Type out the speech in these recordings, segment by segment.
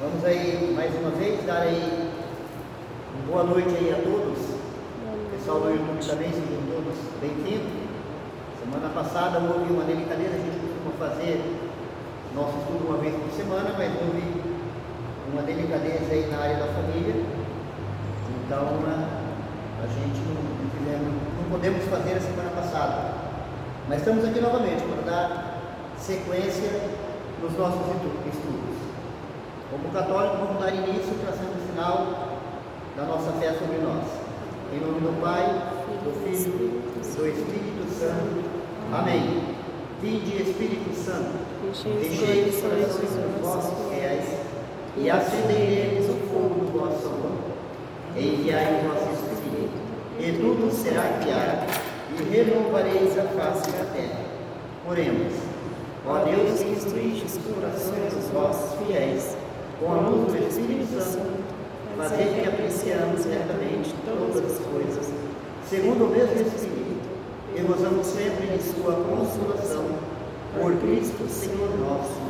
Vamos aí, mais uma vez, dar aí uma boa noite aí a todos. O pessoal do YouTube também, sejam todos bem-vindos. Semana passada houve uma delicadeza, a gente costuma fazer nosso estudo uma vez por semana, mas houve uma delicadeza aí na área da família. Então, a gente não podemos fazer a semana passada. Mas estamos aqui novamente para dar sequência nos nossos estudos. Como católico, vamos dar início trazendo o sinal da nossa fé sobre nós. Em nome do Pai, do Filho e do Espírito Santo. Amém. Vinde, Espírito Santo, enchei os corações dos vossos fiéis e acendei neles o fogo do vosso amor. Enviai o vosso Espírito, e tudo será criado, e renovareis a face da terra. Oremos. Ó Deus, que instruíste os corações dos vossos fiéis com a luz do Espírito Santo, fazei que apreciamos certamente todas as coisas, segundo o mesmo Espírito, e gozamos sempre de sua consolação, por Cristo Senhor nosso.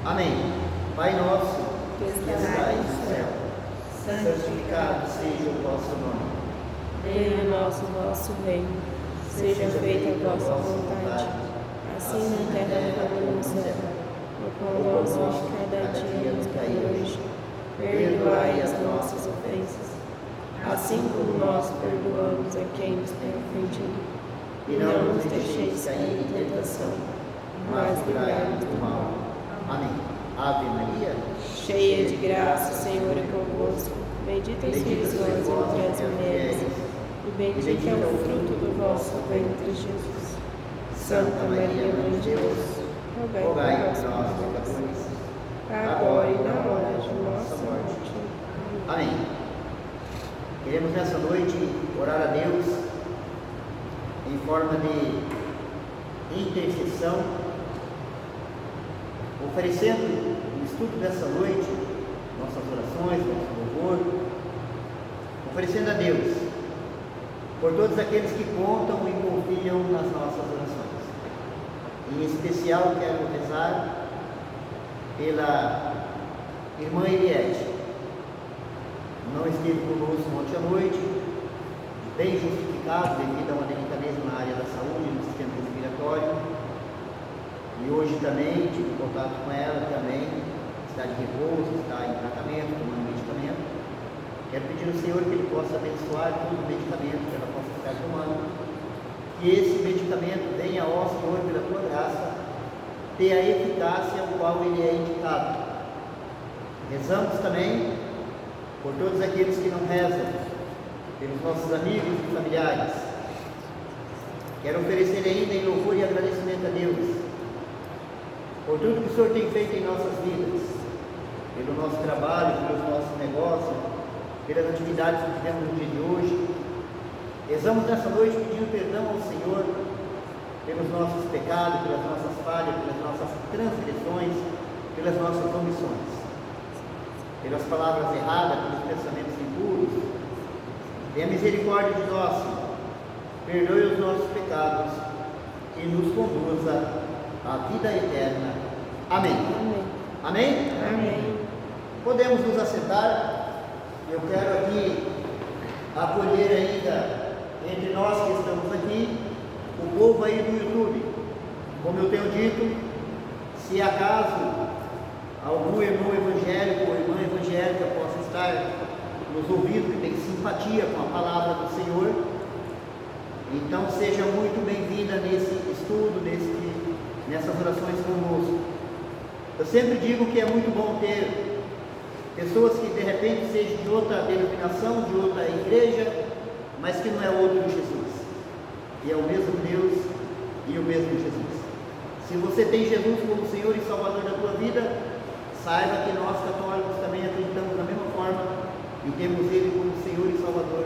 Amém. Pai nosso, que estais no céu, santificado seja o vosso nome. Venha a nós o vosso reino, seja feita a vossa vontade, assim na terra como no céu. O pão nosso de cada dia nos dai hoje, perdoai as nossas ofensas, assim como nós perdoamos a quem nos tem ofendido. E não nos deixeis cair em tentação, mas livrai-nos do mal. Amém. Ave Maria, cheia de graça, o Senhor é convosco. Bendita sois vós entre as mulheres, e bendito é o fruto do vosso ventre, Jesus. Santa Maria, Mãe de Deus, rogai por nós, pecadores, agora e na hora de nossa morte. Amém. Queremos nessa noite orar a Deus em forma de intercessão, oferecendo no estudo dessa noite nossas orações, nosso louvor, oferecendo a Deus por todos aqueles que contam e confiam nas nossas orações. Em especial quero rezar pela irmã Eliette. Não esteve conosco ontem à noite, bem justificado devido a uma delicadeza na área da saúde, no sistema respiratório. E hoje também tive contato com ela, também está de repouso, está em tratamento, tomando medicamento. Quero pedir ao Senhor que Ele possa abençoar todo o medicamento que ela possa estar tomando. Que esse medicamento venha, ó Senhor, pela Tua graça, ter a eficácia ao qual ele é indicado. Rezamos também por todos aqueles que não rezam, pelos nossos amigos e familiares. Quero oferecer ainda em louvor e agradecimento a Deus por tudo que o Senhor tem feito em nossas vidas, pelo nosso trabalho, pelos nossos negócios, pelas atividades que tivemos no dia de hoje. Rezamos nessa noite pedindo perdão ao Senhor pelos nossos pecados, pelas nossas falhas, pelas nossas transgressões, pelas nossas omissões, pelas palavras erradas, pelos pensamentos impuros. Tenha misericórdia de nós, Senhor. Perdoe os nossos pecados e nos conduza à vida eterna. Amém. Amém? Amém. Podemos nos assentar. Eu quero aqui acolher ainda entre nós que estamos aqui o povo aí do YouTube. Como eu tenho dito, se acaso algum irmão evangélico ou irmã evangélica possa estar nos ouvindo, que tem simpatia com a palavra do Senhor, então seja muito bem-vinda nesse estudo, nessas orações conosco. Eu sempre digo que é muito bom ter pessoas que de repente sejam de outra denominação, de outra igreja, mas que não é outro Jesus, e é o mesmo Deus e o mesmo Jesus. Se você tem Jesus como Senhor e Salvador da tua vida, saiba que nós católicos também acreditamos da mesma forma e temos Ele como Senhor e Salvador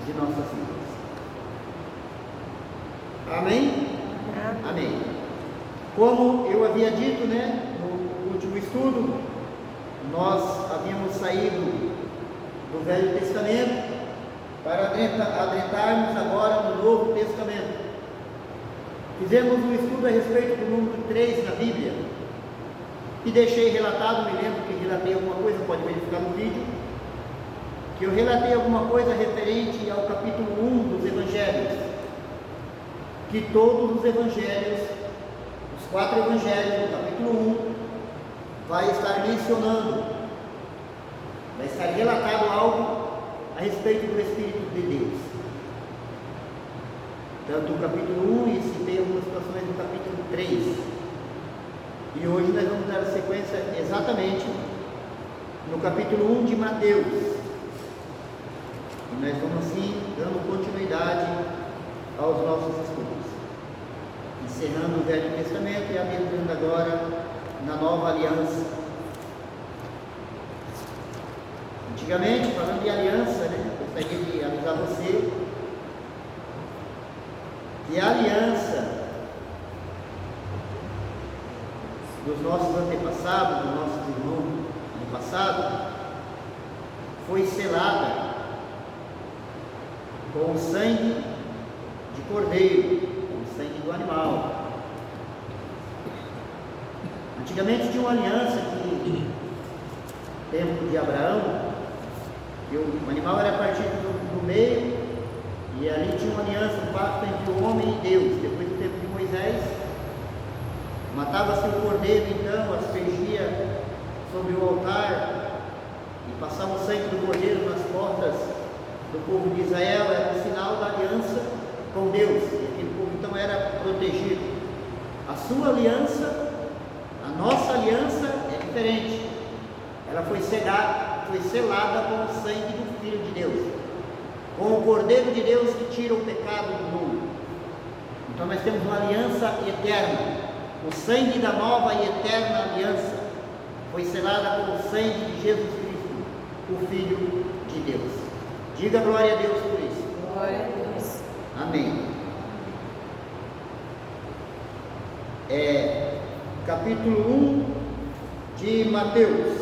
de nossas vidas. Amém? Amém. Como eu havia dito, no último estudo, nós havíamos saído do Velho Testamento para adentrarmos agora no Novo Testamento. Fizemos um estudo a respeito do número 3 na Bíblia, e deixei relatado, me lembro que relatei alguma coisa para ele ficar no vídeo, que eu relatei alguma coisa referente ao capítulo 1 dos Evangelhos, que todos os Evangelhos, os 4 Evangelhos do capítulo 1, vai estar mencionando, vai estar relatado algo a respeito do Espírito de Deus. Tanto o capítulo 1 e citei algumas situações do capítulo 3. E hoje nós vamos dar a sequência exatamente no capítulo 1 de Mateus. E nós vamos assim dando continuidade aos nossos estudos, encerrando o Velho Testamento e adentrando agora na Nova Aliança. Antigamente, falando de aliança, gostaria de avisar você que a aliança dos nossos antepassados, dos nossos irmãos no passado, foi selada com o sangue de cordeiro, com o sangue do animal. Antigamente tinha uma aliança que, no tempo de Abraão, que o animal era partido do meio, e ali tinha uma aliança, um pacto entre o homem e Deus. Depois do tempo de Moisés, matava-se o cordeiro, então, aspergia sobre o altar e passava o sangue do cordeiro nas portas do povo de Israel. Era um sinal da aliança com Deus, e aquele povo então era protegido. A sua aliança, a nossa aliança é diferente. Ela foi selada com o sangue do Filho de Deus, com o Cordeiro de Deus que tira o pecado do mundo. Então nós temos uma aliança eterna. O sangue da nova e eterna aliança foi selada com o sangue de Jesus Cristo, o Filho de Deus. Diga glória a Deus por isso. Glória a Deus. Amém. Capítulo 1 de Mateus,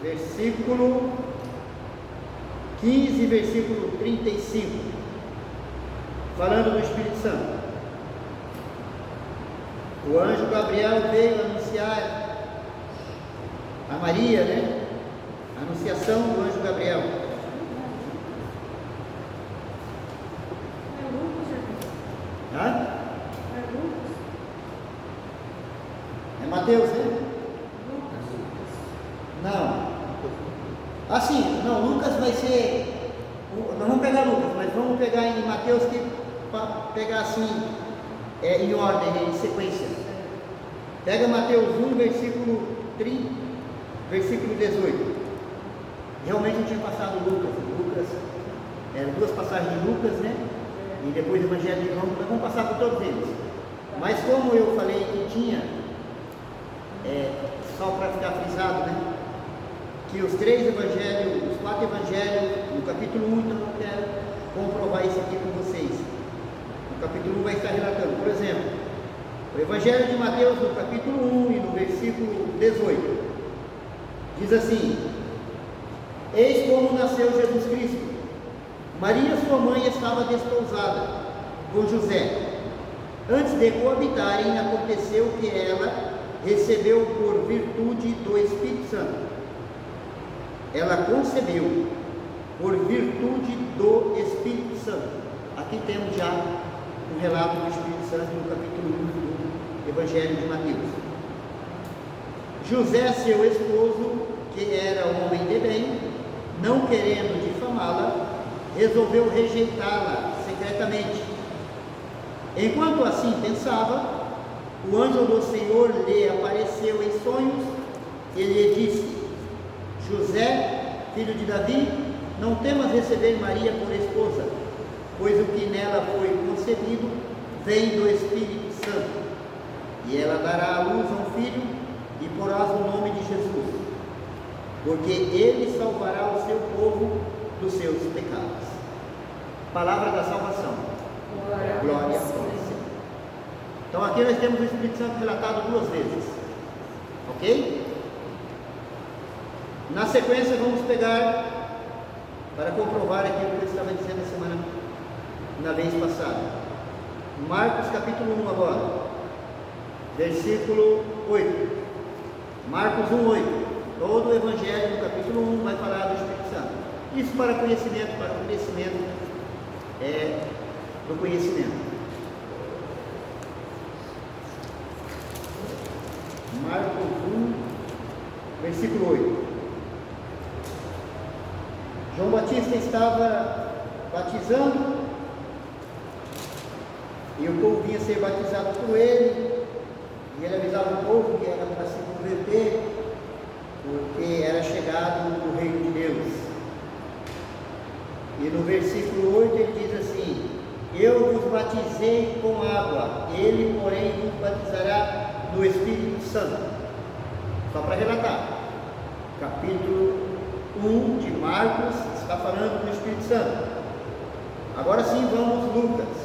versículo 15, versículo 35, falando do Espírito Santo. O anjo Gabriel veio anunciar a Maria, A anunciação do anjo Gabriel. Hã? É Mateus, Não. Assim, não, Lucas vai ser. Nós vamos pegar Lucas, mas vamos pegar em Mateus, para pegar assim, em ordem, em sequência. Pega Mateus 1, versículo 30, versículo 18. Realmente eu tinha passado Lucas, eram 2 passagens de Lucas, E depois o Evangelho de João. Nós vamos passar por todos eles. Mas como eu falei que tinha, só para ficar frisado, que os 3 evangelhos, os 4 evangelhos, no capítulo 1, então eu quero comprovar isso aqui com vocês. No capítulo 1 vai estar relatando, por exemplo, o Evangelho de Mateus, no capítulo 1 e no versículo 18, diz assim: Eis como nasceu Jesus Cristo. Maria, sua mãe, estava desposada com José. Antes de coabitarem, aconteceu que ela recebeu por virtude do Espírito Santo. Ela concebeu por virtude do Espírito Santo. Aqui temos já um relato do Espírito Santo no capítulo 1 do Evangelho de Mateus. José, seu esposo, que era homem de bem, não querendo difamá-la, resolveu rejeitá-la secretamente. Enquanto assim pensava, o anjo do Senhor lhe apareceu em sonhos e lhe disse: José, filho de Davi, não temas receber Maria por esposa, pois o que nela foi concebido vem do Espírito Santo. E ela dará à luz a um filho e porás o nome de Jesus, porque ele salvará o seu povo dos seus pecados. Palavra da salvação. Glória a Deus. Então aqui nós temos o Espírito Santo relatado 2 vezes. Ok? Na sequência vamos pegar, para comprovar aquilo que eu estava dizendo na vez passada, Marcos capítulo 1 agora, versículo 8. Marcos 1, 8. todo o Evangelho, no capítulo 1, vai falar do Espírito Santo. Isso para conhecimento, para o crescimento do conhecimento. Marcos 1, versículo 8. João Batista estava batizando e o povo vinha ser batizado por ele, e ele avisava o povo que era para se converter, porque era chegado o reino de Deus. E no versículo 8 ele diz assim: eu vos batizei com água, ele porém vos batizará no Espírito Santo. Só para relatar, capítulo 1 de Marcos está falando do Espírito Santo. Agora sim, vamos Lucas.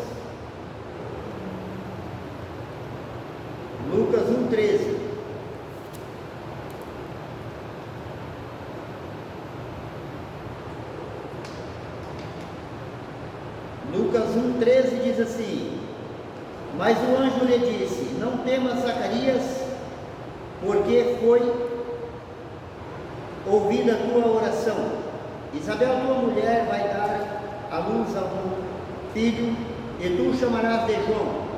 Lucas 1,13. Lucas 1,13 diz assim: mas o anjo lhe disse: não temas, Zacarias, porque foi ouvida a tua oração. Isabel, tua mulher, vai dar à luz a um filho, e tu o chamarás de João.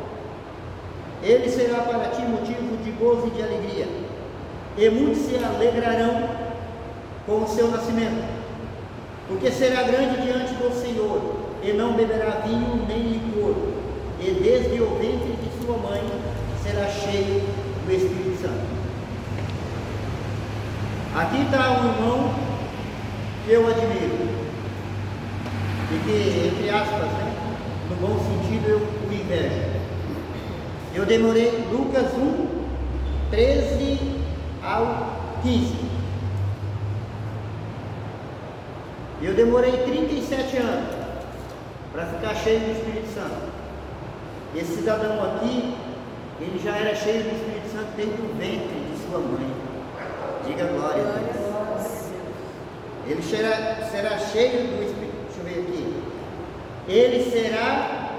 Ele será para ti motivo de gozo e de alegria, e muitos se alegrarão com o seu nascimento, porque será grande diante do Senhor, e não beberá vinho nem licor, e desde o ventre de sua mãe será cheio do Espírito Santo. Aqui está um irmão que eu admiro, e que, entre aspas, no bom sentido, eu o invejo. Eu demorei, Lucas 1, 13 ao 15. Eu demorei 37 anos para ficar cheio do Espírito Santo. Esse cidadão aqui, ele já era cheio do Espírito Santo desde o ventre de sua mãe. Diga glória a Deus. Ele será cheio do Espírito. Deixa eu ver aqui. Ele será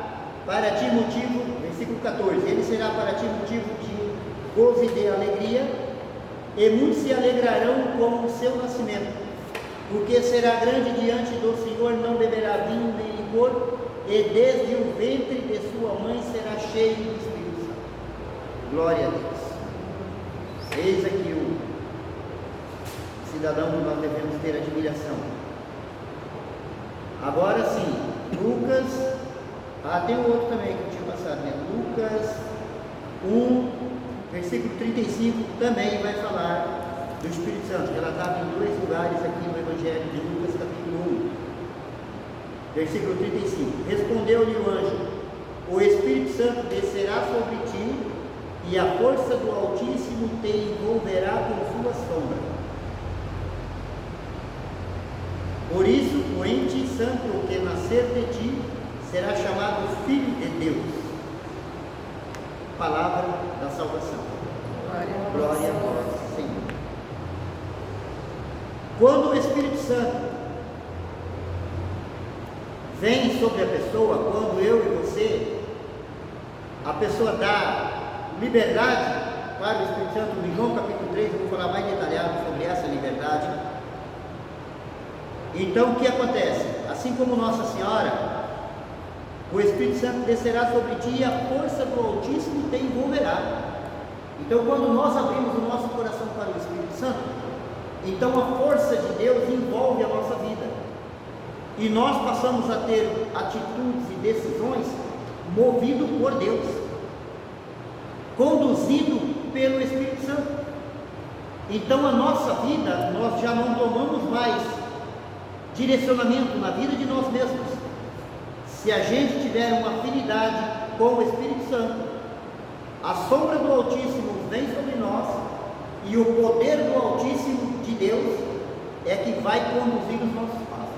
para ti motivo, versículo 14, ele será para ti motivo de gozo e de alegria, e muitos se alegrarão com o seu nascimento, porque será grande diante do Senhor, não beberá vinho nem licor, e desde o ventre de sua mãe será cheio do Espírito Santo. Glória a Deus. Eis aqui o cidadão que nós devemos ter admiração. Agora sim, Lucas, tem um outro também que eu tinha passado, né? Lucas 1, versículo 35, também vai falar do Espírito Santo, relatado em 2 lugares aqui no Evangelho de Lucas, capítulo 1, versículo 35. Respondeu-lhe o anjo: o Espírito Santo descerá sobre ti, e a força do Altíssimo te envolverá com sua sombra. Por isso, o ente santo que nascer de ti será chamado Filho de Deus. Palavra da salvação. Glória a vós, Senhor. Quando o Espírito Santo vem sobre a pessoa, quando eu e você, a pessoa dá liberdade para o Espírito Santo. Em João capítulo 3, eu vou falar mais detalhado sobre essa liberdade. Então o que acontece? Assim como Nossa Senhora, o Espírito Santo descerá sobre ti e a força do Altíssimo te envolverá. Então quando nós abrimos o nosso coração para o Espírito Santo, então a força de Deus envolve a nossa vida, e nós passamos a ter atitudes e decisões movido por Deus, conduzido pelo Espírito Santo. Então a nossa vida, nós já não tomamos mais direcionamento na vida de nós mesmos. Se a gente tiver uma afinidade com o Espírito Santo, a sombra do Altíssimo vem sobre nós, e o poder do Altíssimo de Deus é que vai conduzir os nossos passos.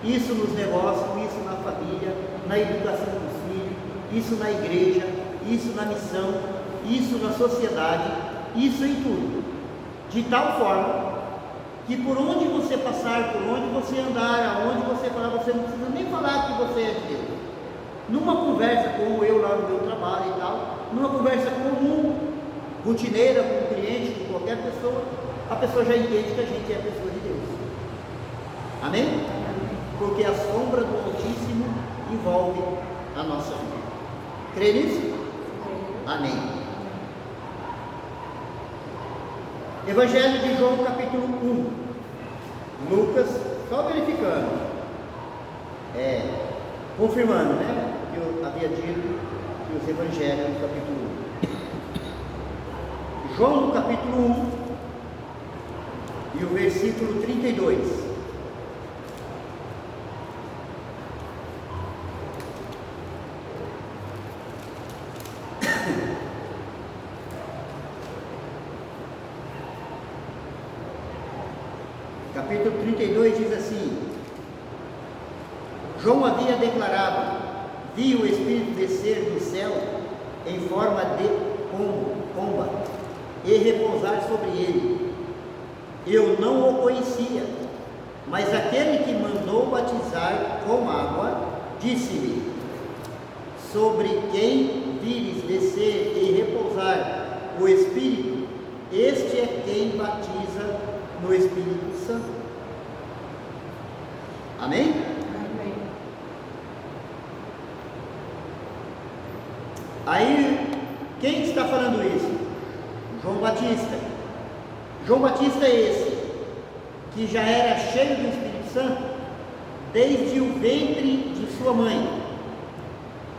Isso nos negócios, isso na família, na educação dos filhos, isso na igreja, isso na missão, isso na sociedade, isso em tudo. De tal forma que por onde você passar, por onde você andar, aonde você falar, você não precisa nem falar que você é de Deus. Numa conversa como eu lá no meu trabalho e tal, numa conversa comum, rotineira, com um cliente, com qualquer pessoa, a pessoa já entende que a gente é a pessoa de Deus. Amém? Porque a sombra do Altíssimo envolve a nossa vida. Crê nisso? Amém. Evangelho de João, capítulo 1. Lucas, só verificando, confirmando, né? Que eu havia dito que os evangelhos no capítulo 1. João, no capítulo 1, e o versículo 32. Capítulo 32 diz assim: João havia declarado: vi o Espírito descer do céu em forma de pomba e repousar sobre ele. Eu não o conhecia, mas aquele que mandou batizar com água disse-me: sobre quem vires descer e repousar o Espírito, este é quem batiza no Espírito Santo. Amém? Amém. Aí, quem está falando isso? João Batista. João Batista é esse, que já era cheio do Espírito Santo desde o ventre de sua mãe.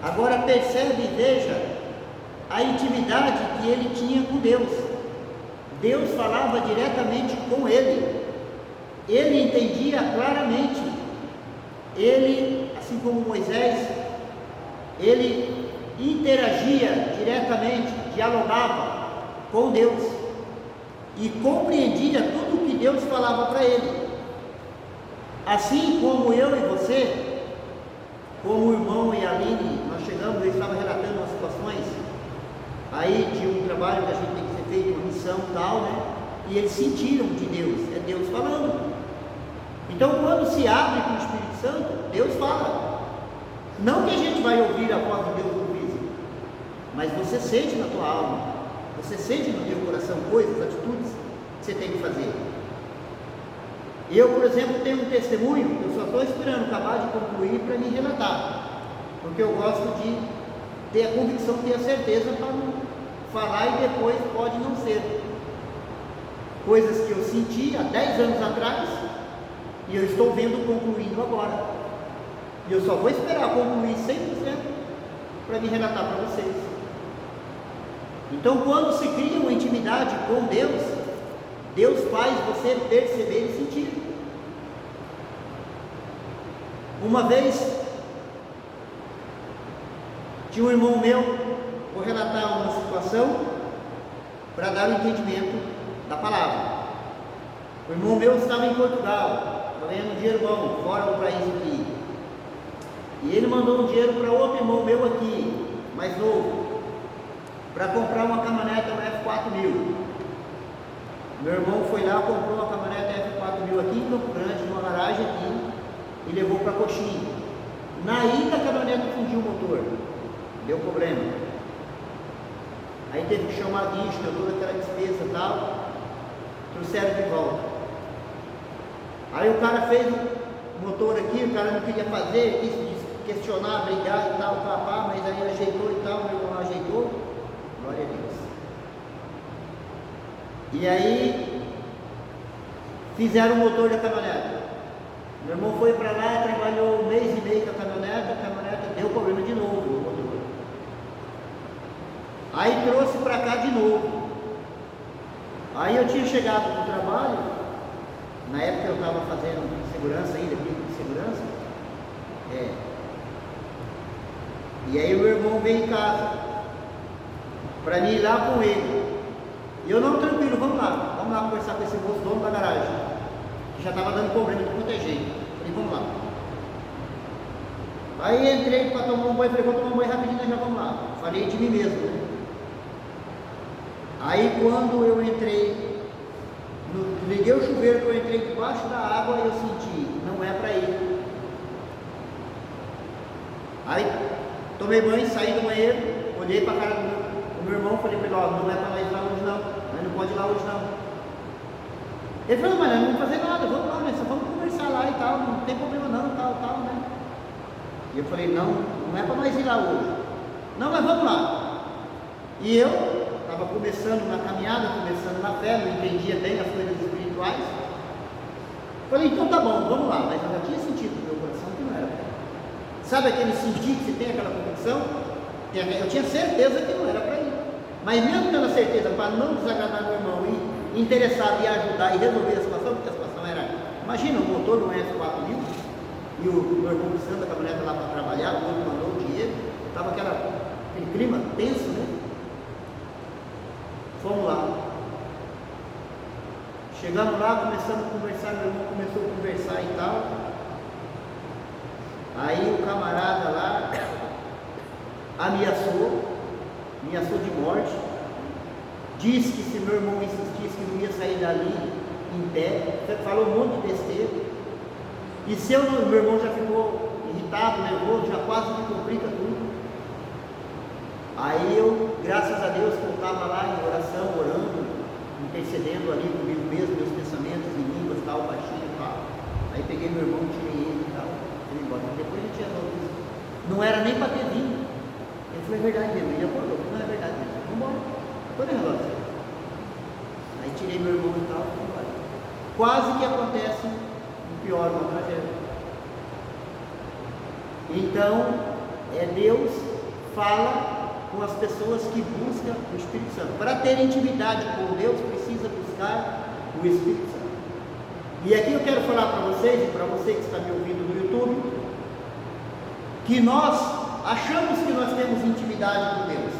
Agora percebe e veja a intimidade que ele tinha com Deus. Deus falava diretamente com ele. Ele entendia claramente. Ele, assim como Moisés, ele interagia diretamente, dialogava com Deus e compreendia tudo o que Deus falava para ele. Assim como eu e você, como o irmão e a Aline, nós chegamos, eu estava relatando umas situações aí de um trabalho que a gente tem que ser feito, uma missão e tal, né? E eles sentiram de Deus, é Deus falando. Então, quando se abre com o Espírito Santo, Deus fala. Não que a gente vai ouvir a voz de Deus no físico, mas você sente na tua alma, você sente no teu coração coisas, atitudes que você tem que fazer. Eu, por exemplo, tenho um testemunho, eu só estou esperando acabar de concluir para me relatar, porque eu gosto de ter a convicção, ter a certeza para não falar e depois pode não ser. Coisas que eu senti há 10 anos atrás e eu estou vendo concluindo agora. E eu só vou esperar concluir 100% para me relatar para vocês. Então, quando se cria uma intimidade com Deus, Deus faz você perceber e sentir. Uma vez, tinha um irmão meu, vou relatar uma situação para dar o entendimento da palavra. O irmão meu estava em Portugal, estava ganhando dinheiro bom, fora do país aqui. E ele mandou um dinheiro para outro irmão meu aqui, mais novo, para comprar uma caminhonete F4000. Meu irmão foi lá, comprou uma caminhonete F4000 aqui em Campo Grande, numa garagem aqui, e levou para Coxinha. Na ida a caminhonete fundiu o motor, deu problema. Aí teve que chamar a guincho, deu toda aquela despesa e tal, trouxeram de volta. Aí o cara fez o motor aqui, o cara não queria fazer, quis questionar, brigar e tal, mas aí ajeitou e tal, meu irmão ajeitou, glória a Deus. E aí fizeram o motor da caminhonete. Meu irmão foi para lá, trabalhou 1 mês e meio com a caminhonete deu problema de novo o motor. Aí trouxe para cá de novo. Aí eu tinha chegado no trabalho, na época eu estava fazendo segurança ainda, bico de segurança. E aí o meu irmão veio em casa para mim ir lá com ele. E eu não, tranquilo, vamos lá conversar com esse moço, dono da garagem, que já estava dando problema de qualquer jeito. Falei, vamos lá. Aí entrei para tomar um banho, falei, vou tomar um banho rapidinho, já vamos lá. Falei de mim mesmo, né? Aí quando eu entrei, liguei o chuveiro, que eu entrei debaixo da água, eu senti, não é para ir. Aí tomei banho, saí do banheiro, olhei para a cara do meu irmão, falei para ele, ó, não é para nós ir lá hoje não, nós não pode ir lá hoje não. Ele falou, mas nós não vamos fazer nada, vamos lá, nós só vamos conversar lá e tal, não tem problema não, tal, né? E eu falei, não é para nós ir lá hoje. Não, mas vamos lá. E eu estava começando na caminhada, começando na fé, não entendia bem as coisas espirituais. Falei, então tá bom, vamos lá. Mas eu já tinha sentido no meu coração que não era para ir. Sabe aquele sentir que você tem aquela convicção? Eu tinha certeza que não era para ir. Mas mesmo tendo a certeza, para não desagradar meu irmão e interessado em ajudar e resolver a situação, porque a situação era, imagina, o motor do S4000 e o meu irmão precisando da caminhonete lá para trabalhar, o outro mandou o dinheiro, estava aquele clima tenso, né? Fomos lá. Chegamos lá, começamos a conversar, meu irmão começou a conversar e tal. Aí o camarada lá ameaçou de morte, disse que se meu irmão insistisse que não ia sair dali em pé, falou um monte de besteira. E meu irmão já ficou irritado, nervoso, já quase me complica tudo. Aí eu, graças a Deus, que eu estava lá em oração, orando, intercedendo ali comigo mesmo, meus pensamentos em línguas, tal, baixinho e tal. Aí peguei meu irmão, tirei ele e tal, fui embora. Depois a gente tinha resolvido isso. Não era nem para ter vindo. Ele falou, é verdade mesmo, ele acordou, não é verdade mesmo, vamos embora, estou nervoso. Aí tirei meu irmão e tal, fui embora. Quase que acontece o pior, uma tragédia. Então, Deus fala com as pessoas que buscam o Espírito Santo. Para ter intimidade com Deus, precisa buscar o Espírito Santo. E aqui eu quero falar para vocês, e para você que está me ouvindo no YouTube, que nós achamos que nós temos intimidade com Deus,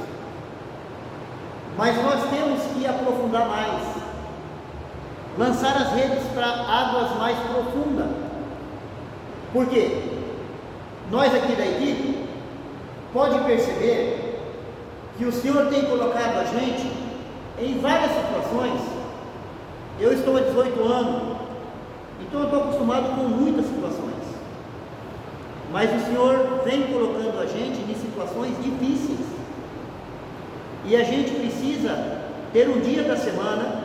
mas nós temos que aprofundar mais, lançar as redes para águas mais profundas. Por quê? Nós aqui da equipe pode perceber que o Senhor tem colocado a gente em várias situações. Eu estou há 18 anos, então eu estou acostumado com muitas situações, mas o Senhor vem colocando a gente em situações difíceis, e a gente precisa ter um dia da semana.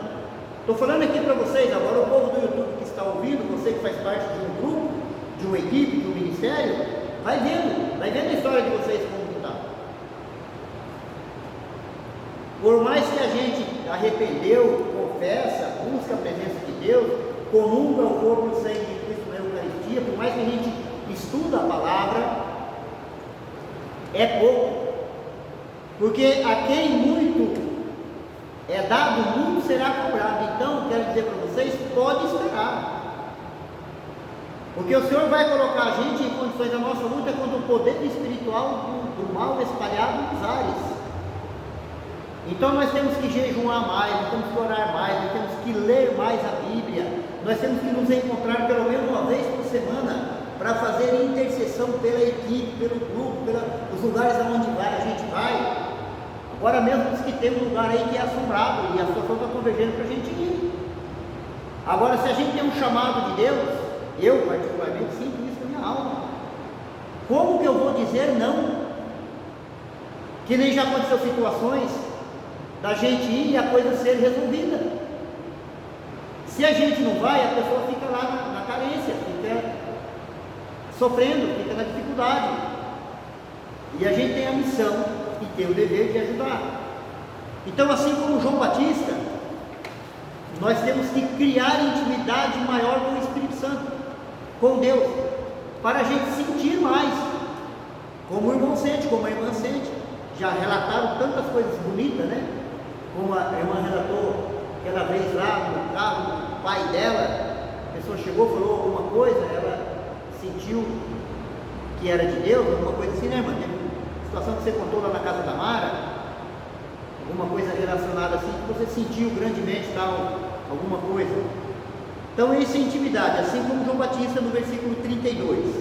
Estou falando aqui para vocês agora, o povo do YouTube que está ouvindo, você que faz parte de um grupo, de uma equipe, de um ministério, vai vendo a história de vocês como está. Por mais que a gente arrependeu, confessa, busca a presença de Deus, comunga o corpo e o sangue de Cristo na Eucaristia, por mais que a gente estuda a palavra, é pouco, porque a quem muito é dado, muito será cobrado. Então, quero dizer para vocês, pode esperar, porque o Senhor vai colocar a gente em condições. Da nossa luta contra o poder espiritual do mal espalhado nos ares. Então nós temos que jejuar mais, nós temos que orar mais, nós temos que ler mais a Bíblia, nós temos que nos encontrar pelo menos uma vez por semana para fazer intercessão pela equipe, pelo grupo, pelos lugares aonde a gente vai. Agora mesmo diz que tem um lugar aí que é assombrado e a situação está convergendo para a gente ir. Agora, se a gente tem um chamado de Deus, eu particularmente sinto isso na minha alma, como que eu vou dizer não? Que nem já aconteceu situações da gente ir e a coisa ser resolvida. Se a gente não vai, a pessoa fica lá na carência, fica sofrendo, fica na dificuldade. E a gente tem a missão e tem o dever de ajudar. Então, assim como João Batista, nós temos que criar intimidade maior com o Espírito Santo, com Deus, para a gente sentir mais, como o irmão sente, como a irmã sente. Já relataram tantas coisas bonitas, né? Como a irmã relatou aquela vez lá no carro, o pai dela, a pessoa chegou, falou alguma coisa, ela sentiu que era de Deus, alguma coisa assim, né, irmã? Tem uma situação que você contou lá na casa da Mara, alguma coisa relacionada assim, que você sentiu grandemente, tal, alguma coisa. Então, isso é intimidade, assim como João Batista no versículo 32.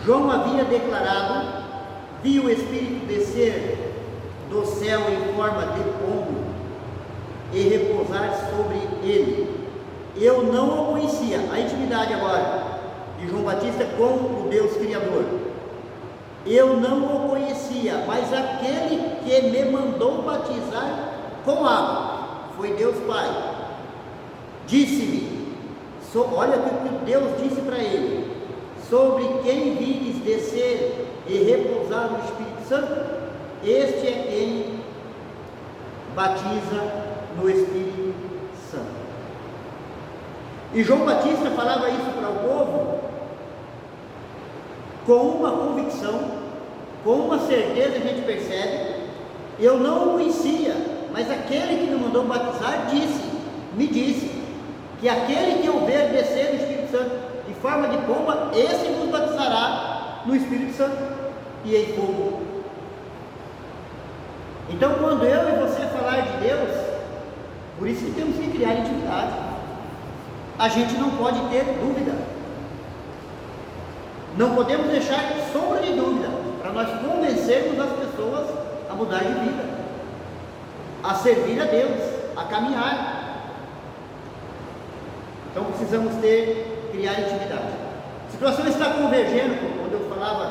João havia declarado: vi o Espírito descer do céu em forma de pombo e repousar sobre ele. Eu não o conhecia. A intimidade agora de João Batista com o Deus Criador. Eu não o conhecia, mas aquele que me mandou batizar com água foi Deus Pai, Disse-me, olha o que Deus disse para ele: sobre quem vires descer e repousar no Espírito Santo, este é quem batiza no Espírito Santo. E João Batista falava isso para o povo com uma convicção, com uma certeza. A gente percebe: eu não o conhecia, mas aquele que me mandou batizar me disse que aquele que eu ver descer no Espírito Santo em forma de pomba, esse vos batizará no Espírito Santo e em fogo. Então, quando eu e você falar de Deus, por isso que temos que criar intimidade. A gente não pode ter dúvida, não podemos deixar sombra de dúvida, para nós convencermos as pessoas a mudar de vida, a servir a Deus, a caminhar. Então precisamos criar intimidade. A situação está convergendo, quando eu falava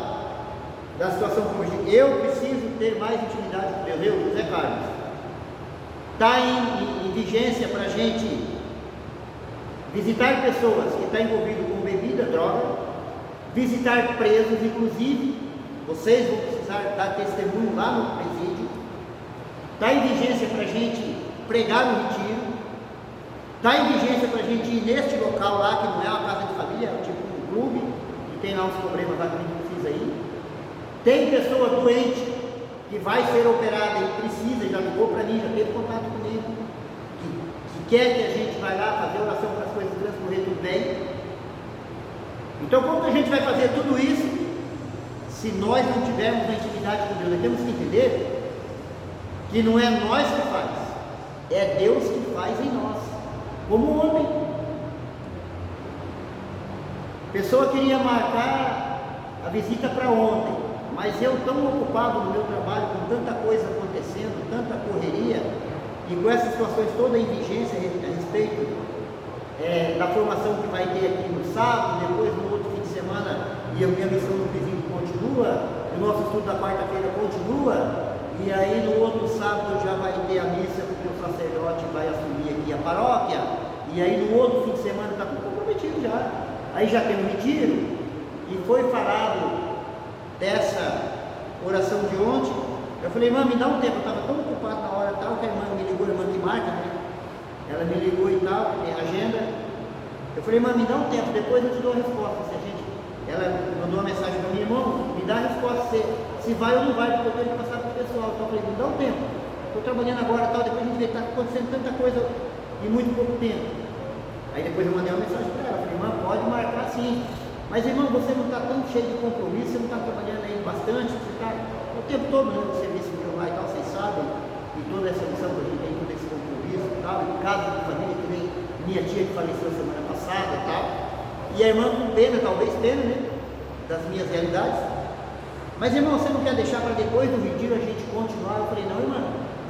da situação convergente, eu preciso ter mais intimidade com Deus, José Carlos. Está em vigência para a gente visitar pessoas que estão envolvidas com bebida, droga, visitar presos, inclusive, vocês vão precisar dar testemunho lá no presídio. Está em vigência para a gente pregar no retiro. Está em vigência para a gente ir neste local lá, que não é uma casa de família, é tipo um clube, que tem lá uns problemas lá que a gente precisa ir. Tem pessoa doente que vai ser operada e precisa, já ligou para mim, já teve contato comigo, que quer que a gente vá lá fazer oração para as coisas transcorrer tudo bem. Então, como que a gente vai fazer tudo isso se nós não tivermos uma intimidade com Deus? Nós temos que entender que não é nós que faz, é Deus que faz em nós. Como ontem, a pessoa queria marcar a visita para ontem, mas eu tão ocupado no meu trabalho, com tanta coisa acontecendo, tanta correria, e com essas situações todas em vigência a respeito da formação que vai ter aqui no sábado, depois no outro fim de semana, e a minha missão no presídio continua, o nosso estudo da quarta-feira continua, e aí no outro sábado já vai ter a missa, porque o sacerdote vai assumir aqui a paróquia, e aí no outro fim de semana está tudo comprometido já. Aí já tem um retiro, e foi falado dessa oração de ontem. Eu falei: irmã, me dá um tempo, eu estava tão ocupado na hora tal, que a irmã me ligou, a irmã que marca, né? Ela me ligou e tal, tem agenda. Eu falei: irmã, me dá um tempo, depois eu te dou a resposta. Ela mandou uma mensagem para mim: irmão, me dá a resposta se vai ou não vai, porque eu tenho que passar para o pessoal. Então eu falei: me dá um tempo, estou trabalhando agora tal, depois a gente vê que está acontecendo tanta coisa em muito pouco tempo. Aí depois eu mandei uma mensagem para ela, falei: irmã, pode marcar sim, mas irmão, você não está tão cheio de compromisso, você não está trabalhando aí bastante, você está o tempo todo no serviço meu lá e tal, vocês sabem, e toda essa missão que a gente tem, todo esse compromisso e tal, e casa de família, que nem minha tia que faleceu semana passada e tal, e a irmã com pena, talvez pena, né, das minhas realidades. Mas irmão, você não quer deixar para depois do retiro a gente continuar? Eu falei: não, irmã,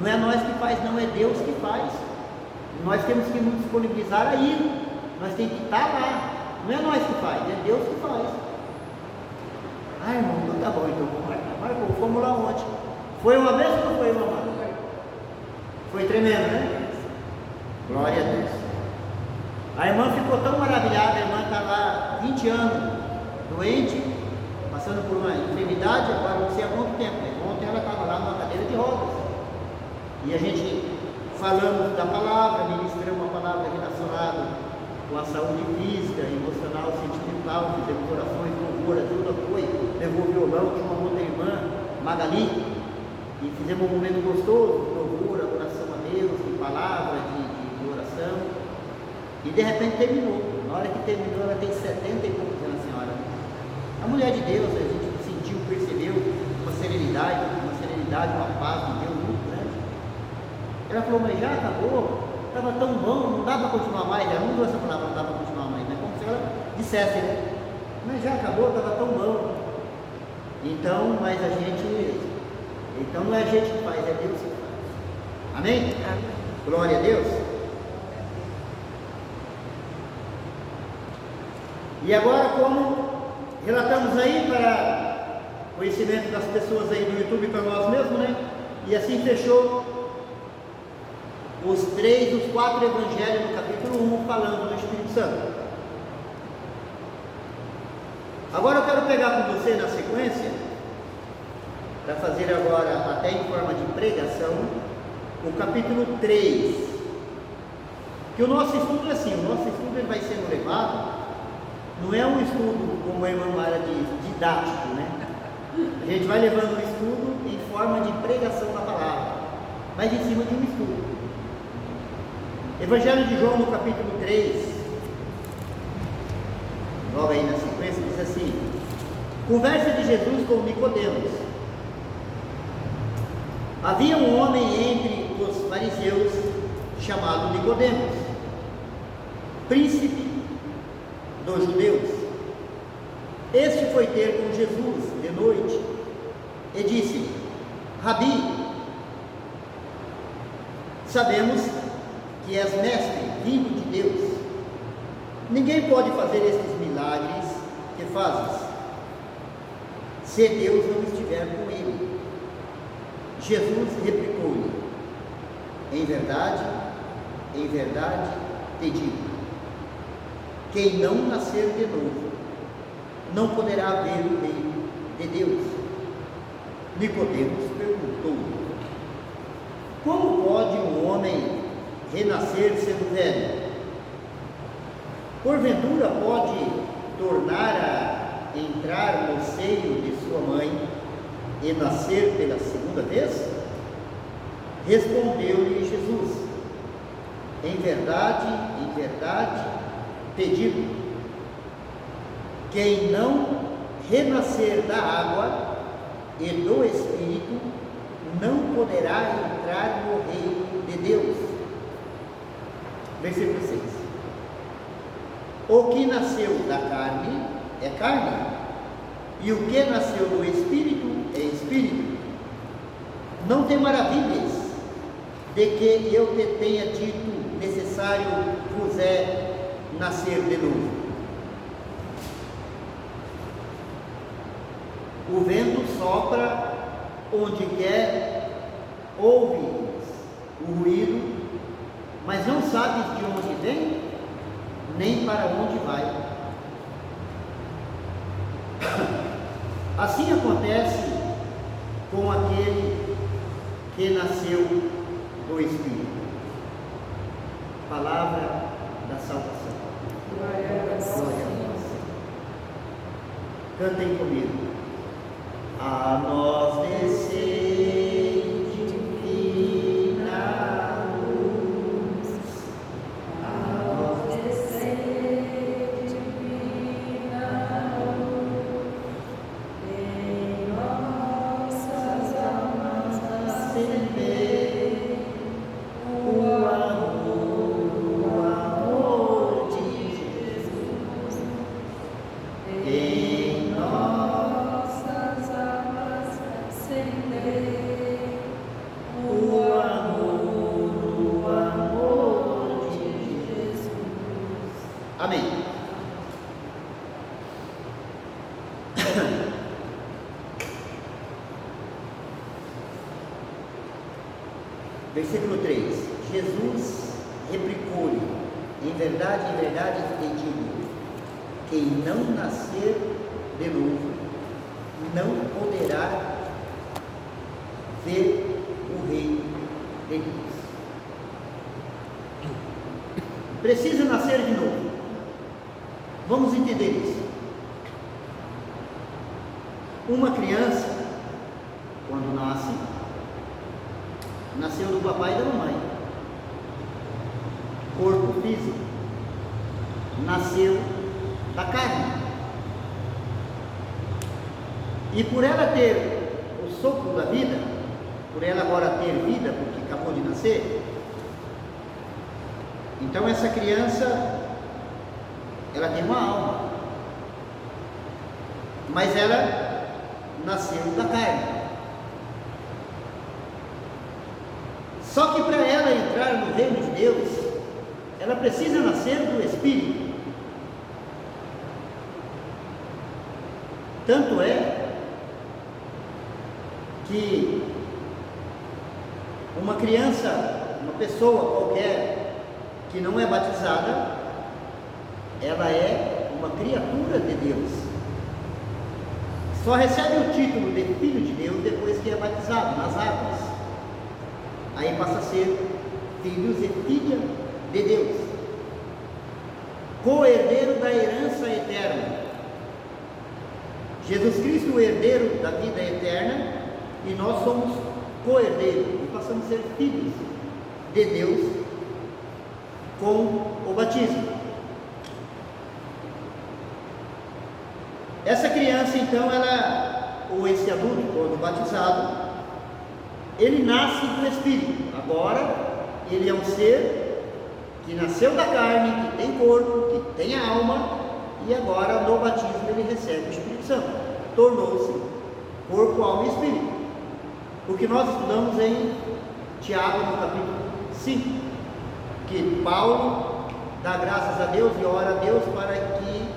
não é nós que faz, não, é Deus que faz. Nós temos que nos disponibilizar a ir, nós temos que estar lá, não é nós que faz, é Deus que faz. Ah, irmão, então tá bom, então vamos marcar. Marcou, fomos lá ontem. Foi uma vez ou não foi, irmã? Foi tremendo, né? Glória a Deus. A irmã ficou tão maravilhada, a irmã está lá 20 anos, doente, passando por uma enfermidade, agora não sei há quanto tempo, né? Ontem ela estava lá numa cadeira de rodas, e a gente falamos da palavra, ministramos uma palavra relacionada com a saúde física, emocional, sentimental, fizemos orações, louvor, ajuda, foi, levou o violão, tinha uma outra irmã, Magali, e fizemos um momento gostoso, de louvor, adoração a Deus, de palavra, de oração, e de repente terminou. Na hora que terminou, ela tem 70 e poucos anos, a senhora. A mulher de Deus, a gente sentiu, percebeu uma serenidade, uma paz de Deus muito grande. Ela falou: mas já acabou, estava tão bom, não dá para continuar mais. Ela não usou essa palavra, não dá para continuar mais, mas como se ela dissesse, né? Mas já acabou, estava tão bom. Então, mas a gente, então não é a gente que faz, é Deus que faz. Amém? Amém. Glória a Deus. E agora, como relatamos aí para conhecimento das pessoas aí do YouTube, para nós mesmos, né? E assim fechou os 4 evangelhos no capítulo 1 falando do Espírito Santo. Agora eu quero pegar com você na sequência, para fazer agora até em forma de pregação, o capítulo 3, que o nosso estudo é assim, o nosso estudo ele vai sendo levado, não é um estudo, como a irmã Mara diz, didático, né? A gente vai levando o estudo em forma de pregação da palavra, mas em cima de um estudo. Evangelho de João no capítulo 3, logo aí na sequência, diz assim: conversa de Jesus com Nicodemos. Havia um homem entre os fariseus chamado Nicodemos, príncipe dos judeus. Este foi ter com Jesus de noite e disse: Rabi, sabemos que és mestre vindo de Deus. Ninguém pode fazer estes milagres que fazes, se Deus não estiver com ele. Jesus replicou-lhe: em verdade te digo, quem não nascer de novo, não poderá ver o reino de Deus. Nicodemos perguntou: como pode um homem renascer sendo velho? Porventura pode tornar a entrar no seio de sua mãe e nascer pela segunda vez? Respondeu-lhe Jesus: em verdade te digo, quem não renascer da água e do Espírito não poderá entrar no reino de Deus. Versículo 6. O que nasceu da carne é carne, e o que nasceu do Espírito é Espírito. Não te maravilhes de que eu te tenha dito, necessário vos é nascer de novo. O vento sopra onde quer, ouve o ruído, mas não sabes de onde vem, nem para onde vai. Assim acontece com aquele que nasceu do Espírito. Palavra da salvação. Glória a Deus. Cantem comigo. A nós descer divina luz, a nós descer divina luz, em nossas almas acender o amor de Jesus, em nossas almas acender o amor de Jesus. Amém. Versículo 3: Jesus replicou-lhe: em verdade te digo, quem não nascer de novo não poderá ver o reino de Deus. Precisa nascer de novo. Vamos entender isso. Uma criança, quando nasce, nasceu do papai e da mamãe. Corpo físico. Nasceu da carne. E por ela ter o sopro da vida, por ela agora ter vida, porque acabou de nascer, então essa criança, ela tem uma alma, mas ela nasceu da carne. Só que para ela entrar no reino de Deus, ela precisa nascer do Espírito. Tanto é que uma criança uma pessoa qualquer que não é batizada, ela é uma criatura de Deus. Só recebe o título de filho de Deus depois que é batizado nas águas. Aí passa a ser filhos e filha de Deus, co-herdeiro da herança eterna. Jesus Cristo, o herdeiro da vida eterna, e nós somos co-herdeiros e passamos a ser filhos de Deus com o batismo. Essa criança, então, ou esse adulto, quando batizado, ele nasce do Espírito. Agora, ele é um ser que nasceu da carne, que tem corpo, que tem alma, e agora, no batismo, ele recebe o Espírito Santo. Tornou-se corpo, alma e espírito. O que nós estudamos em Tiago, no capítulo 5, que Paulo dá graças a Deus e ora a Deus para que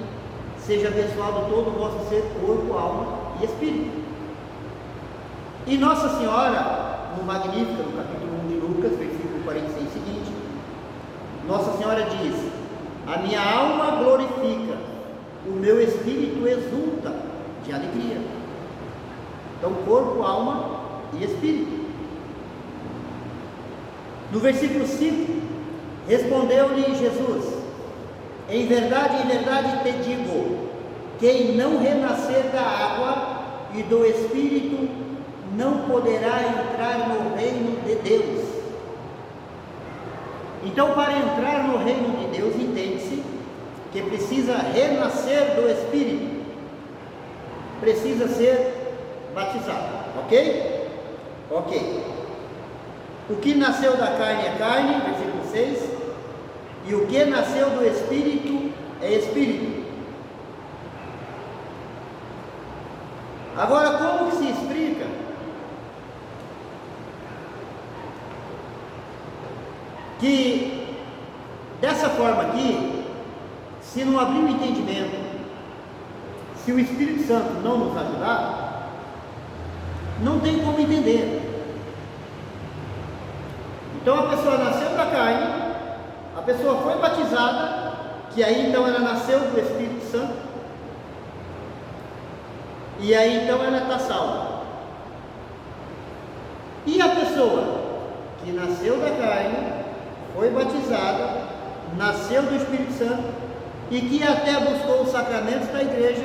seja abençoado todo o vosso ser, corpo, alma e espírito. E Nossa Senhora, no Magnífica, no capítulo 1 de Lucas, versículo 46 seguinte, Nossa Senhora diz: a minha alma glorifica, o meu espírito exulta de alegria. Então, corpo, alma e espírito. No versículo 5, respondeu-lhe Jesus: em verdade te digo, quem não renascer da água e do Espírito não poderá entrar no reino de Deus. Então, para entrar no reino de Deus, entende-se que precisa renascer do Espírito, precisa ser batizado, ok? Ok. O que nasceu da carne é carne, versículo 6, e o que nasceu do Espírito é Espírito. Agora, como que se explica que dessa forma aqui, se não abrir o entendimento, se o Espírito Santo não nos ajudar, não tem como entender. Então a pessoa nasceu da carne, a pessoa foi batizada, que aí então ela nasceu do Espírito Santo, e aí então ela está salva. E a pessoa que nasceu da carne, foi batizada, nasceu do Espírito Santo, e que até buscou os sacramentos da igreja,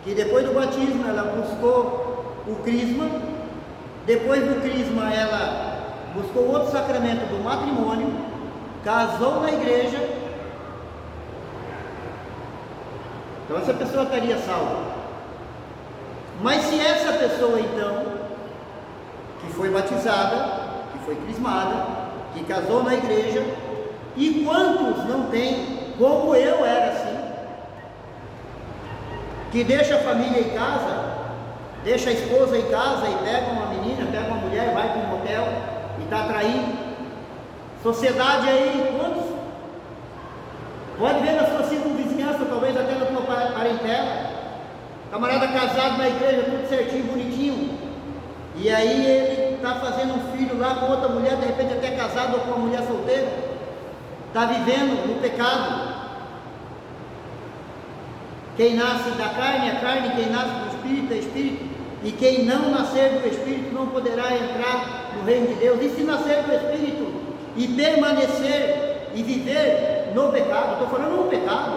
que depois do batismo ela buscou o crisma, depois do crisma ela buscou outro sacramento do matrimônio, casou na igreja. Então essa pessoa estaria salva. Mas se essa pessoa então, que foi batizada, que foi crismada, que casou na igreja, e quantos não tem, como eu era assim, que deixa a família em casa, deixa a esposa em casa e pega uma menina, pega uma mulher, vai para um motel e está traindo. Sociedade aí, quantos? Pode ver na sua circunvizinhança, talvez até na tua parentela, camarada casado na igreja, tudo certinho, bonitinho, e aí ele está fazendo um filho lá com outra mulher, de repente até casado ou com uma mulher solteira, está vivendo no pecado. Quem nasce da carne é carne, quem nasce do Espírito é Espírito, e quem não nascer do Espírito não poderá entrar no reino de Deus. E se nascer do Espírito e permanecer e viver no pecado, estou falando no pecado,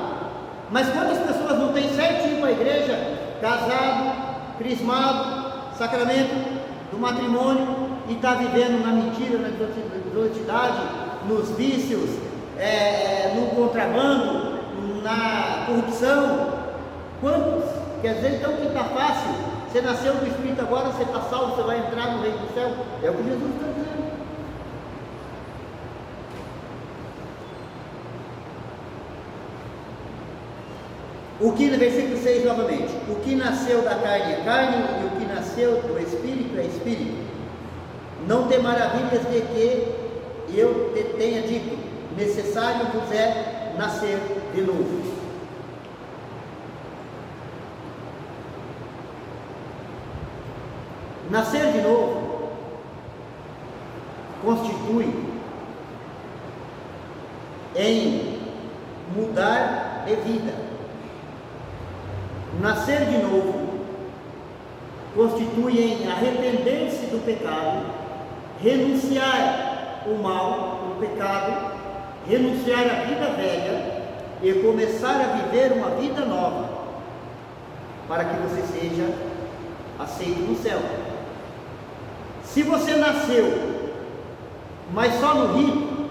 mas quantas pessoas não têm certinho para a igreja, casado, crismado, sacramento do matrimônio, e está vivendo na mentira, na desonestidade, nos vícios, no contrabando, na corrupção? Quantos? Quer dizer então que está fácil, você nasceu do Espírito agora, você está salvo, você vai entrar no reino do céu? É o que Jesus está dizendo. O que, no versículo 6 novamente, o que nasceu da carne é carne, e o que nasceu do Espírito é Espírito. Não tem maravilhas de que eu te tenha dito, necessário vos é nascer de novo. Nascer de novo constitui em mudar de vida. Nascer de novo constitui em arrepender-se do pecado, renunciar o mal, o pecado, renunciar à vida velha e começar a viver uma vida nova, para que você seja aceito no céu. Se você nasceu, mas só no rito,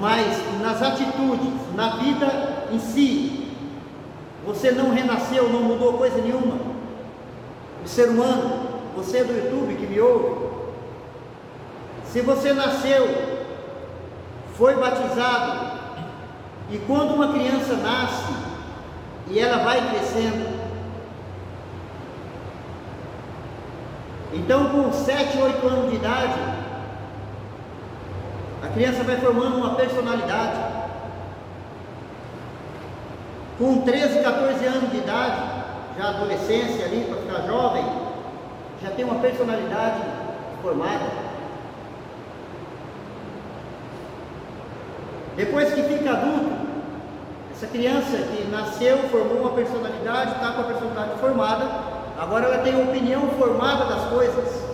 mas nas atitudes, na vida em si, você não renasceu, não mudou coisa nenhuma. O ser humano, você do YouTube que me ouve, se você nasceu, foi batizado, e quando uma criança nasce e ela vai crescendo, então com 7, 8 anos de idade, a criança vai formando uma personalidade. Com 13, 14 anos de idade, já adolescência ali, para ficar jovem, já tem uma personalidade formada. Depois que fica adulto, essa criança que nasceu, formou uma personalidade, está com a personalidade formada, agora ela tem opinião formada das coisas.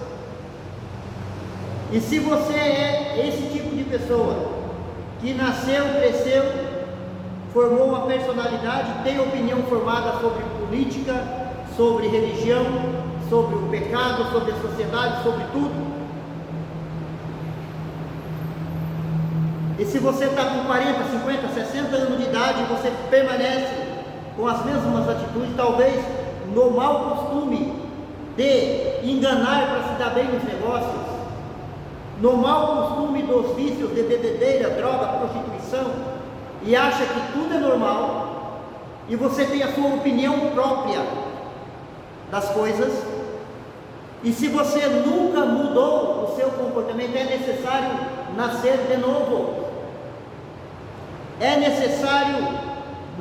E se você é esse tipo de pessoa, que nasceu, cresceu, formou uma personalidade, tem opinião formada sobre política, sobre religião, sobre o pecado, sobre a sociedade, sobre tudo. E se você está com 40, 50, 60 anos de idade, você permanece com as mesmas atitudes, talvez no mau costume de enganar para se dar bem nos negócios, no mau costume dos vícios de bebedeira, droga, prostituição, e acha que tudo é normal, e você tem a sua opinião própria das coisas, e se você nunca mudou o seu comportamento, é necessário nascer de novo. É necessário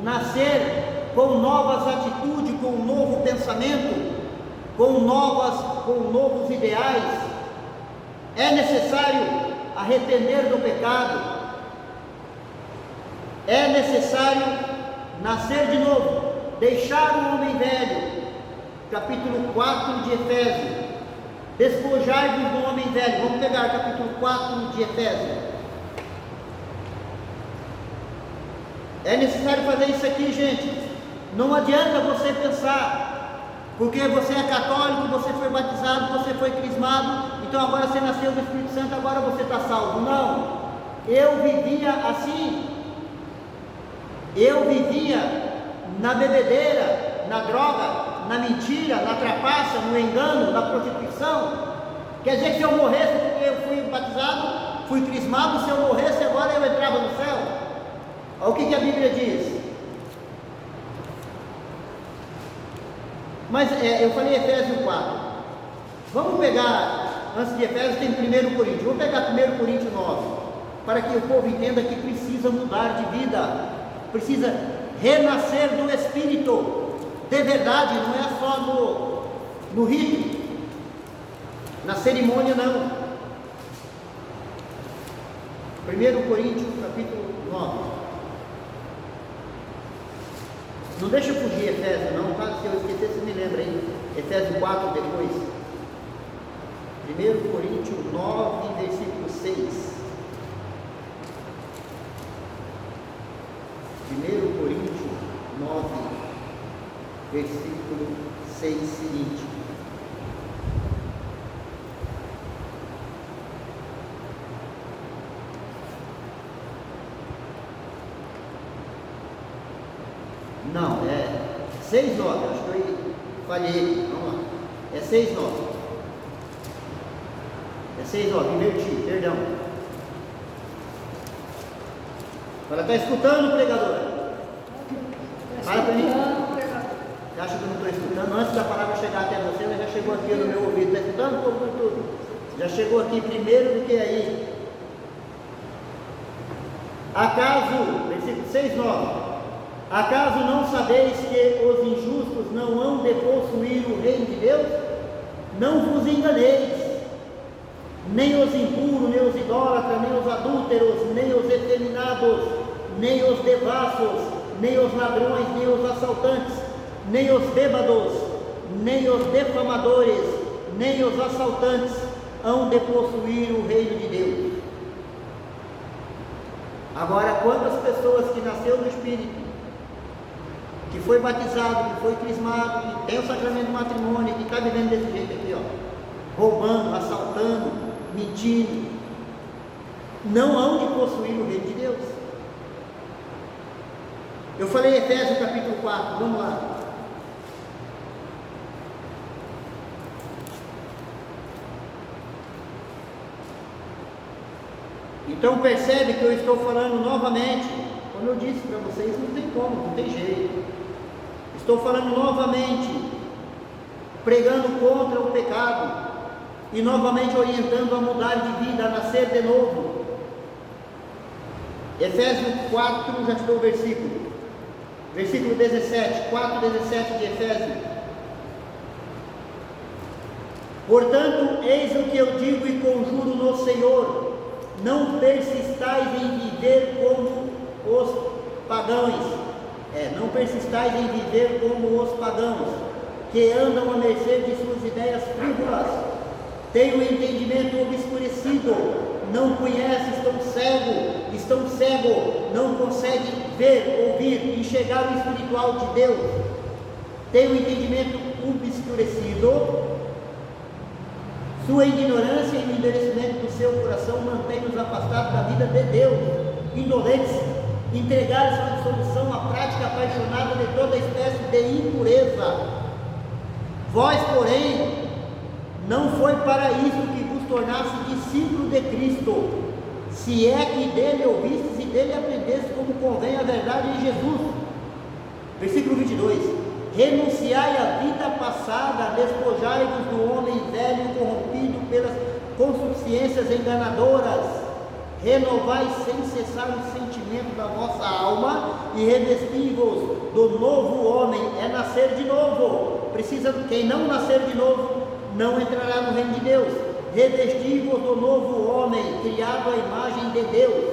nascer com novas atitudes, com um novo pensamento, com novos ideais. É necessário arrepender do pecado. É necessário nascer de novo, deixar o homem velho. Capítulo 4 de Efésios. Despojar-vos do homem velho. Vamos pegar capítulo 4 de Efésios. É necessário fazer isso aqui, gente. Não adianta você pensar, porque você é católico, você foi batizado, você foi crismado, então agora você nasceu do Espírito Santo, agora você está salvo. Não, eu vivia assim. Eu vivia na bebedeira, na droga, na mentira, na trapaça, no engano, na prostituição. Quer dizer que se eu morresse porque eu fui batizado, fui crismado, se eu morresse agora eu entrava no céu? Olha o que a Bíblia diz. Mas eu falei Efésios 4. Vamos pegar, antes de Efésios tem 1 Coríntios. Vamos pegar 1 Coríntios 9, para que o povo entenda que precisa mudar de vida, precisa renascer do Espírito, de verdade, não é só no rito, na cerimônia não. 1 Coríntios capítulo 9. Não deixa eu fugir Efésios não, tá? Se eu esquecer, você me lembra aí. Efésios 4 depois. 1 Coríntios 9, versículo 6. 1 Coríntios 9, versículo 6 seguinte. Não, é 6, 9, acho que eu falhei, vamos lá, é 6, 9, é 6, 9, inverti, perdão. Ela está escutando, pregador? Fala para mim. Você acha que eu não estou escutando? Antes da palavra chegar até você, ela já chegou aqui no meu ouvido, está escutando por tudo? Já chegou aqui primeiro do que aí. Acaso, versículo 6, 9. Acaso não sabeis que os injustos não hão de possuir o reino de Deus? Não vos enganeis, nem os impuros, nem os idólatras, nem os adúlteros, nem os efeminados, nem os devassos, nem os ladrões, nem os assaltantes, nem os bêbados, nem os defamadores, nem os assaltantes hão de possuir o reino de Deus. Agora, quantas pessoas que nasceu no Espírito, que foi batizado, que foi crismado, que tem o sacramento do matrimônio, que está vivendo desse jeito aqui, ó, roubando, assaltando, mentindo, não hão de possuir o reino de Deus. Eu falei Efésios capítulo 4, vamos lá. Então percebe que eu estou falando novamente, como eu disse para vocês, não tem como, não tem jeito. Estou falando novamente, pregando contra o pecado e novamente orientando a mudar de vida, a nascer de novo. Efésios 4, já te dou o versículo 17, 4:17 de Efésios. Portanto, eis o que eu digo e conjuro no Senhor: não persistais em viver como os pagãos. Não persistais em viver como os pagãos, que andam à mercê de suas ideias frívolas. Têm o entendimento obscurecido, não conhecem, estão cegos, não conseguem ver, ouvir, enxergar o espiritual de Deus. Têm o entendimento obscurecido. Sua ignorância e o endurecimento do seu coração mantém-nos afastados da vida de Deus, indolentes, entregar sua dissolução à prática apaixonada de toda espécie de impureza. Vós, porém, não foi para isso que vos tornasse discípulos de Cristo, se é que dele ouvistes e dele aprendestes como convém a verdade em Jesus. Versículo 22. Renunciai à vida passada, despojai-vos do homem velho corrompido pelas concupiscências enganadoras, renovai sem cessar o sentimento da vossa alma e revesti-vos do novo homem. É nascer de novo. Quem não nascer de novo não entrará no reino de Deus. Revesti-vos do novo homem, criado à imagem de Deus,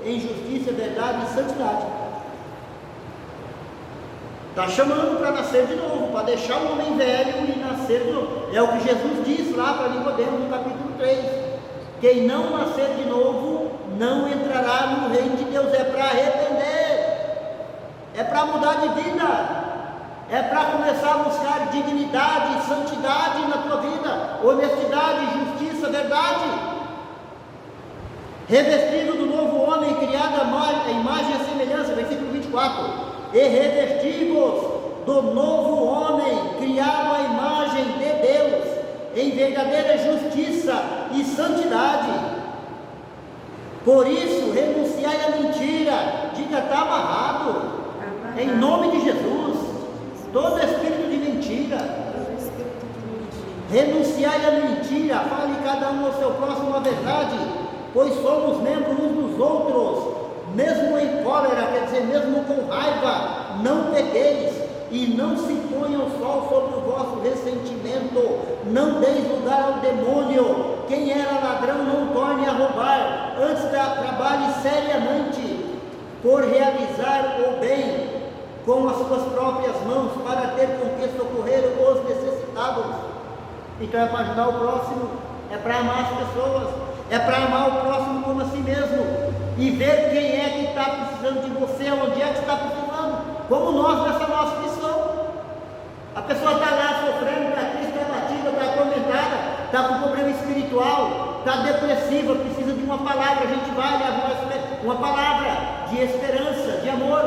em justiça, verdade e santidade. Está chamando para nascer de novo, para deixar o homem velho e nascer de novo. É o que Jesus diz lá para Nicodemos no capítulo 3. Quem não nascer de novo não entrará no reino de Deus. É para arrepender, é para mudar de vida, é para começar a buscar dignidade, santidade na tua vida, honestidade, justiça, verdade. Revestido do novo homem, criado à imagem e semelhança, versículo 24. E revesti-vos do novo homem, criado à imagem de Deus, em verdadeira justiça e santidade. Por isso, renunciai à mentira. Diga, está amarrado, em nome de Jesus, todo espírito de mentira. Renunciai à mentira, fale cada um ao seu próximo a verdade, pois somos membros uns dos outros. Mesmo em cólera, quer dizer, mesmo com raiva, não pequeis, e não se ponha o sol sobre o vosso ressentimento, não deis lugar ao demônio. Quem era ladrão não torne a roubar, antes trabalhe seriamente, por realizar o bem com as suas próprias mãos, para ter com que socorrer os necessitados. Então é para ajudar o próximo, é para amar as pessoas, é para amar o próximo como a si mesmo, e ver quem é que está precisando de você, onde é que está precisando, como nós nessa nossa missão. A pessoa está lá sofrendo, está triste, está batida, está atormentada, está com problema espiritual, está depressiva, precisa de uma palavra. A gente vai levar uma palavra de esperança, de amor.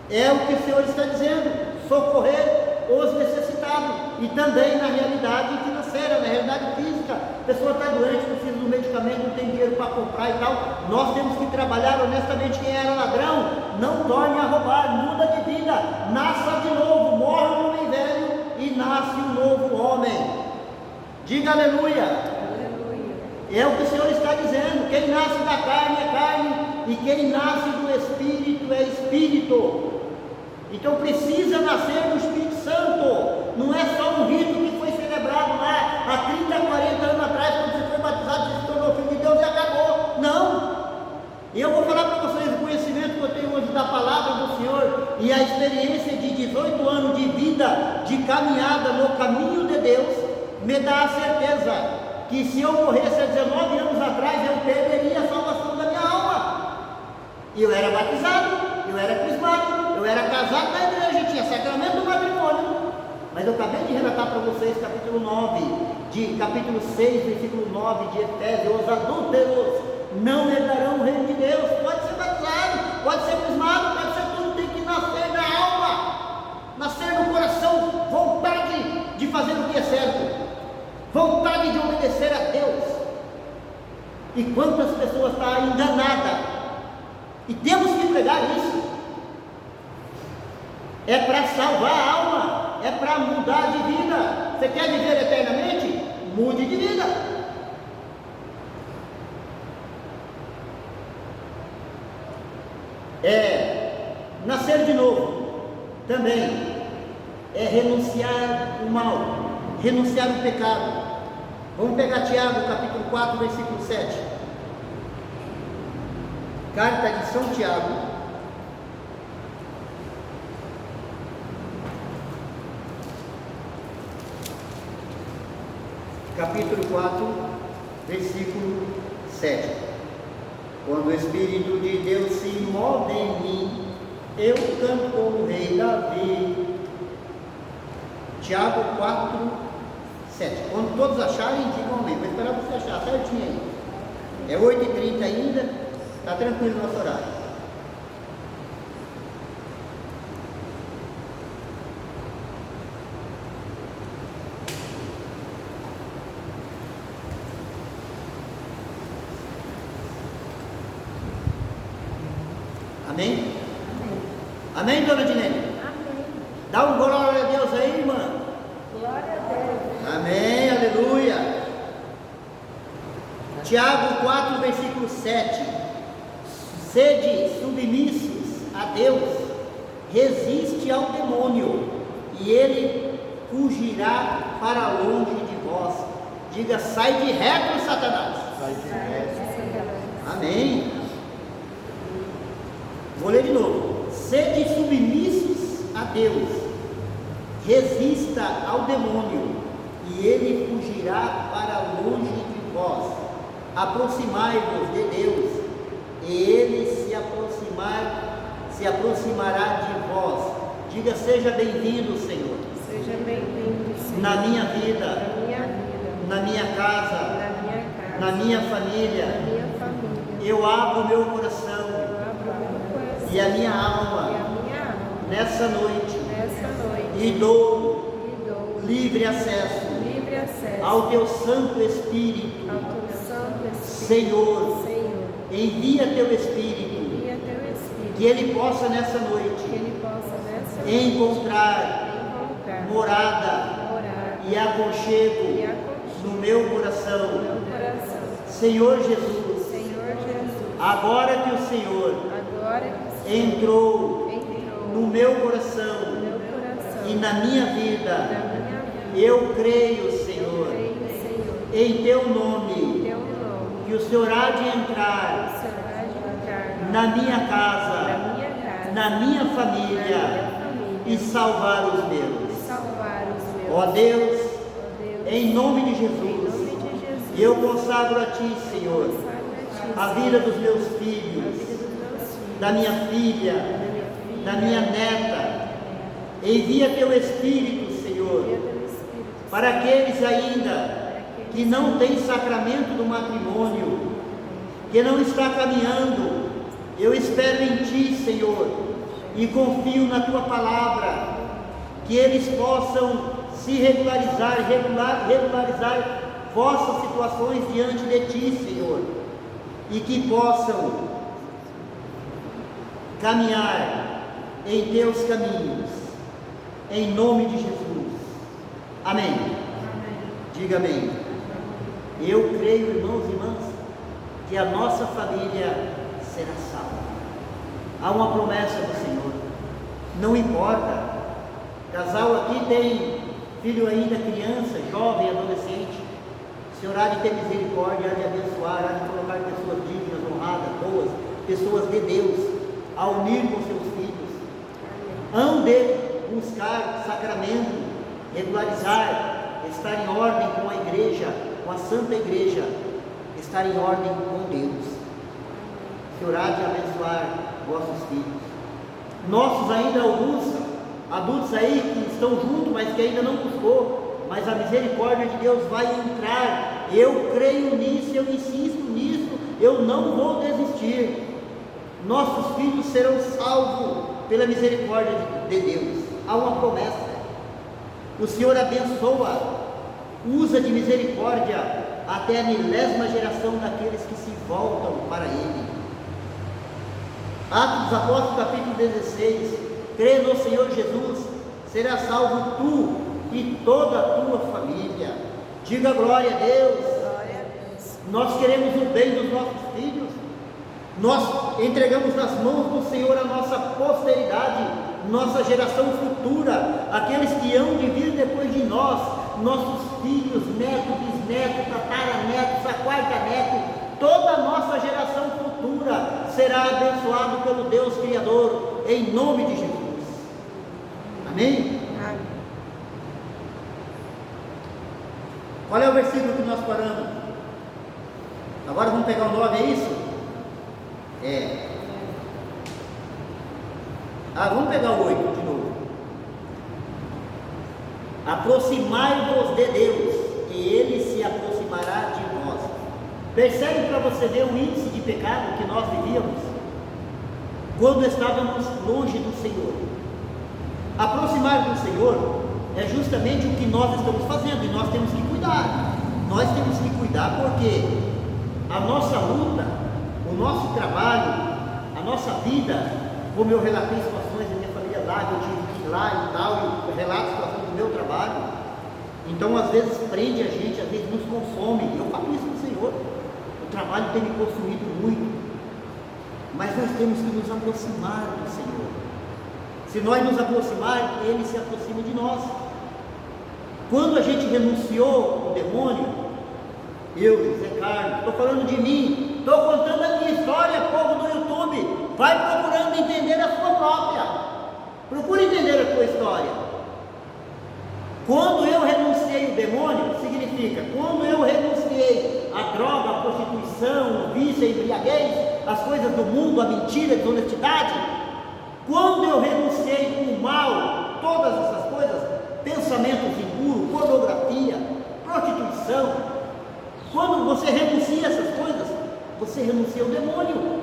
É o que o Senhor está dizendo: socorrer os necessitados. E também na realidade financeira, na realidade física, a pessoa está doente, precisa de um medicamento, não tem dinheiro para comprar e tal. Nós temos que trabalhar honestamente. Quem era ladrão, não torne a roubar, muda de vida, nasça de novo, morre o homem velho e nasce um novo homem. Diga aleluia. É o que o Senhor está dizendo: quem nasce da carne é carne, e quem nasce do Espírito é Espírito. Então precisa nascer do Espírito Santo. Não é só um rito que foi celebrado lá há 30, 40 anos atrás, quando você foi batizado e a experiência de 18 anos de vida, de caminhada no caminho de Deus, me dá a certeza que se eu morresse há 19 anos atrás, eu perderia a salvação da minha alma. Eu era batizado, eu era crismado, eu era casado na igreja, tinha sacramento do matrimônio. Mas eu acabei de relatar para vocês capítulo 6, versículo 9 de Efésios: os adúlteros não herdarão o reino de Deus. Pode ser batizado, pode ser crismado, pode ser tudo, tem que nascer na alma, nascer no coração, vontade de fazer o que é certo, vontade de obedecer a Deus. E quantas pessoas estão enganadas, e temos que pregar isso. É para salvar a alma, é para mudar de vida. Você quer viver eternamente? Mude de vida. Nascer de novo também é renunciar o mal, renunciar o pecado. Vamos pegar Tiago, capítulo 4, versículo 7. Carta de São Tiago, capítulo 4, versículo 7. Quando o Espírito de Deus se move em mim, eu canto como o rei Davi. Tiago 4, 7. Quando todos acharem, digam amém. Vou esperar você achar certinho aí. É 8h30 ainda, está tranquilo o nosso horário. Amém? Amém, dona Dinene? Amém. Dá um glória a Deus aí, irmã. Glória a Deus. Amém, aleluia. Tiago 4, versículo 7. Sede submissos a Deus, resiste ao demônio, e ele fugirá para longe de vós. Diga: sai de reto, Satanás. Sai de reto. Amém. Vou ler de novo. Sede submissos a Deus, resista ao demônio, e ele fugirá para longe de vós. Aproximai-vos de Deus, e ele se aproximará de vós. Diga: seja bem-vindo, Senhor. Seja bem-vindo, Senhor. Na minha vida, Na minha vida. na minha casa, Na minha casa. na minha família. Na minha família. Eu abro o meu coração Eu abro meu coração. e a minha E alma a minha alma. nessa noite, Nessa noite. e dou E dou livre acesso livre acesso ao teu Santo Espírito. ao teu Santo Espírito. Senhor, Senhor, envia teu Espírito, envia teu Espírito. que ele possa nessa Que noite ele possa nessa noite encontrar morada morar e aconchego e aconchego no meu no coração. meu coração. Senhor Jesus, Senhor Jesus, agora que o Senhor agora que o Senhor entrou entrou no meu no coração meu coração e na minha na vida, minha vida, eu creio, eu Senhor, creio, Senhor, em teu em nome, teu nome, que o Senhor há de o entrar Senhor há de entrar na minha na casa, minha casa, na minha na minha família família, e salvar os e meus. salvar os meus. Ó Deus, Ó Deus, em nome de em Jesus, nome de Jesus, eu consagro a Ti, Senhor, consagro a a Ti, vida dos meus a filhos, vida dos meus filhos, da minha filha, da minha filha, da minha neta. Envia teu Espírito, envia Senhor, teu Espírito para aqueles ainda para aqueles que não têm sacramento do matrimônio, que não está caminhando. Eu espero em Ti, Senhor, e confio na Tua palavra, que eles possam se regularizar vossas situações diante de Ti, Senhor, e que possam caminhar em Teus caminhos, em nome de Jesus. Amém. Amém. Diga amém. Eu creio, irmãos e irmãs, que a nossa família será salva. Há uma promessa do Senhor. Não importa, casal aqui tem filho ainda criança, jovem, adolescente. O Senhor há de ter misericórdia, há de abençoar, há de colocar pessoas dignas, honradas, boas, pessoas de Deus, a unir com seus filhos. não de buscar sacramento, regularizar, estar em ordem com a igreja, com a Santa Igreja, estar em ordem com Deus. Que há de abençoar vossos filhos. Nossos ainda alguns adultos aí que estão juntos, mas que ainda não buscou, mas a misericórdia de Deus vai entrar. Eu creio nisso, eu insisto nisso, eu não vou desistir. Nossos filhos serão salvos pela misericórdia de Deus. Há uma promessa. O Senhor abençoa, usa de misericórdia até a 10ª geração daqueles que se voltam para Ele. Atos dos Apóstolos, capítulo 16. Crê no Senhor Jesus, será salvo tu e toda a tua família. Diga glória a Deus. Glória a Deus. Nós queremos o bem dos nossos filhos. Nós entregamos nas mãos do Senhor a nossa posteridade, nossa geração futura, aqueles que hão de vir depois de nós, nossos filhos, netos, bisnetos, tataranetos, a quarta neto, toda a nossa geração futura será abençoado pelo Deus Criador, em nome de Jesus. Amém? Amém. Qual é o versículo que nós paramos? Agora vamos pegar o 9, é isso? Vamos pegar o 8 de novo. Aproximai-vos de Deus, e Ele se aproximará de nós. Percebe para você ver o índice de pecado que nós vivíamos quando estávamos longe do Senhor. Aproximar do Senhor é justamente o que nós estamos fazendo, e nós temos que cuidar. Nós temos que cuidar porque a nossa luta, o nosso trabalho, a nossa vida, como eu relatei situações da minha família lá, que eu tive que ir lá e tal, e relato situações do meu trabalho. Então às vezes prende a gente, às vezes nos consome. Eu falo isso para o Senhor. O trabalho tem me consumido muito, mas nós temos que nos aproximar do Senhor. Se nós nos aproximar, Ele se aproxima de nós. Quando a gente renunciou ao demônio, eu, José Carlos, estou falando de mim, estou contando a minha história, povo do YouTube, vai procurando entender a sua própria, procure entender a sua história. Quando eu renunciei ao demônio, significa, quando eu renunciei à droga, à prostituição, o vício, a embriaguez, as coisas do mundo, a mentira, a desonestidade, quando eu renunciei ao mal, todas essas coisas, pensamentos impuros, pornografia, prostituição, quando você renuncia a essas coisas, você renuncia ao demônio,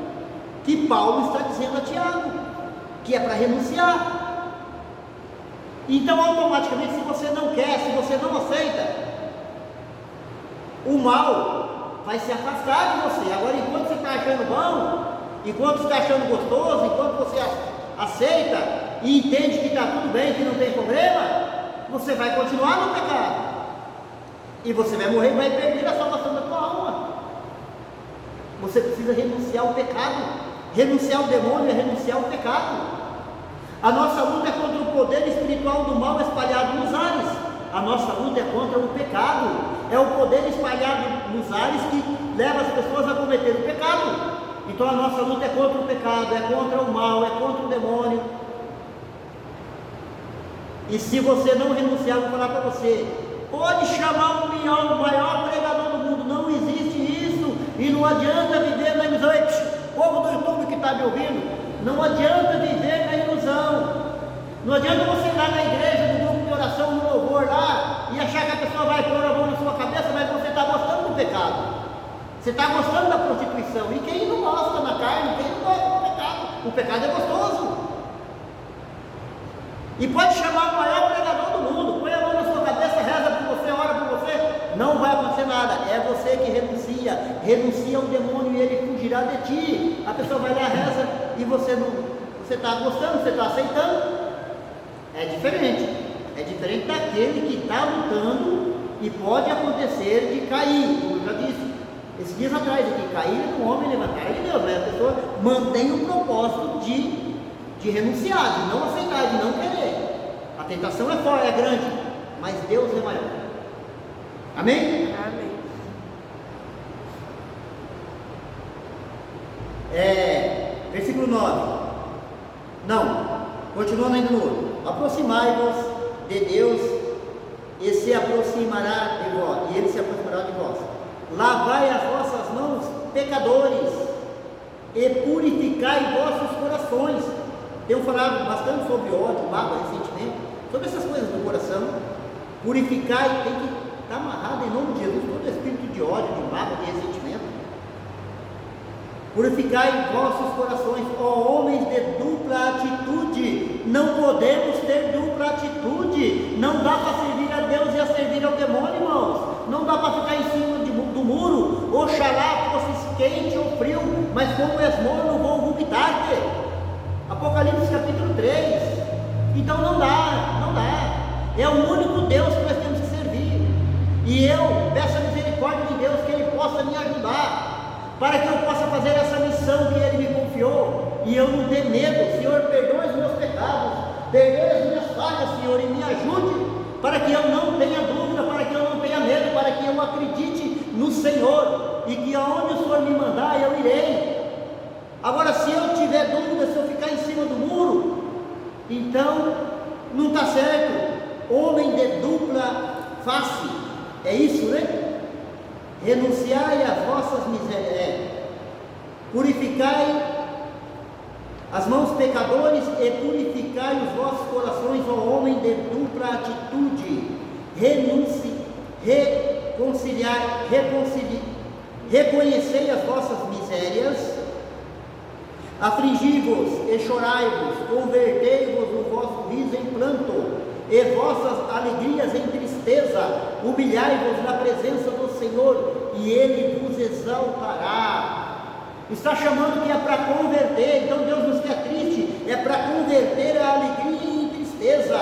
que Paulo está dizendo a Tiago, que é para renunciar. Então automaticamente, se você não quer, se você não aceita, o mal vai se afastar de você. Agora, enquanto você está achando bom, enquanto você está achando gostoso, enquanto você aceita e entende que está tudo bem, que não tem problema, você vai continuar no pecado, e você vai morrer e vai perder a salvação da tua alma. Você precisa renunciar ao pecado. Renunciar ao demônio é renunciar ao pecado. A nossa luta é contra o poder espiritual do mal espalhado nos ares. A nossa luta é contra o pecado. É o poder espalhado nos ares que leva as pessoas a cometer o pecado. Então a nossa luta é contra o pecado, é contra o mal, é contra o demônio. E se você não renunciar, eu vou falar para você, pode chamar o maior pregador do mundo, não existe isso, e não adianta viver na ilusão. Povo do YouTube que está me ouvindo, não adianta viver na ilusão, não adianta você ir lá na igreja, no grupo de oração, no louvor lá, e achar que a pessoa vai pôr a mão na sua cabeça, mas você está gostando do pecado, você está gostando da prostituição, e quem não gosta da carne, quem não gosta do pecado, o pecado é gostoso. E pode chamar o maior pregador do mundo, põe a mão na sua cabeça, reza por você, ora por você, não vai acontecer nada. É você que renuncia ao demônio e ele fugirá de ti. A pessoa vai lá, reza e você está gostando, você está aceitando. É diferente daquele que está lutando e pode acontecer de cair, como eu já disse esses dias atrás aqui, cair do homem, levantar de Deus, mas a pessoa mantém o propósito de renunciar, de não aceitar, de não querer. A tentação é forte, é grande, mas Deus é maior. Amém? Amém. Versículo 9. Não, Continuando ainda no outro. Aproximai-vos de Deus e se aproximará de vós, e ele se aproximará de vós. Lavai as vossas mãos, pecadores, e purificai vossos corações. Tenho falado bastante sobre ódio, mágoa, ressentimento, sobre essas coisas do coração. Purificai, tem que estar amarrado em nome de Jesus, todo espírito de ódio, de mágoa, de ressentimento. Purificai vossos corações, ó homens de dupla atitude. Não podemos ter dupla atitude. Não dá para servir a Deus e a servir ao demônio, irmãos. Não dá para ficar em cima do muro. Oxalá fosse quente ou frio, mas como és morno, vou vomitar-te. Apocalipse capítulo 3. Então não dá. É o único Deus que nós temos que servir. E eu peço a misericórdia de Deus que Ele possa me ajudar, para que eu possa fazer essa missão que Ele me confiou, e eu não ter medo. Senhor, perdoe os meus pecados, perdoe as minhas falhas, Senhor, e me ajude, para que eu não tenha dúvida, para que eu não tenha medo, para que eu acredite no Senhor, e que aonde o Senhor me mandar, eu irei. Agora, se eu tiver dúvida, se eu ficar em cima do muro, então não está certo. Homem de dupla face, é isso, né? Renunciai às vossas misérias, purificai as mãos pecadores e purificai os vossos corações, ó homem de dupla atitude. Reconhecei as vossas misérias, afligi-vos e chorai-vos, convertei-vos o vosso riso em pranto, e vossas alegrias em tristeza. Humilhai-vos na presença do Senhor, e Ele vos exaltará. Está chamando que é para converter. Então Deus nos quer triste, é para converter a alegria em tristeza,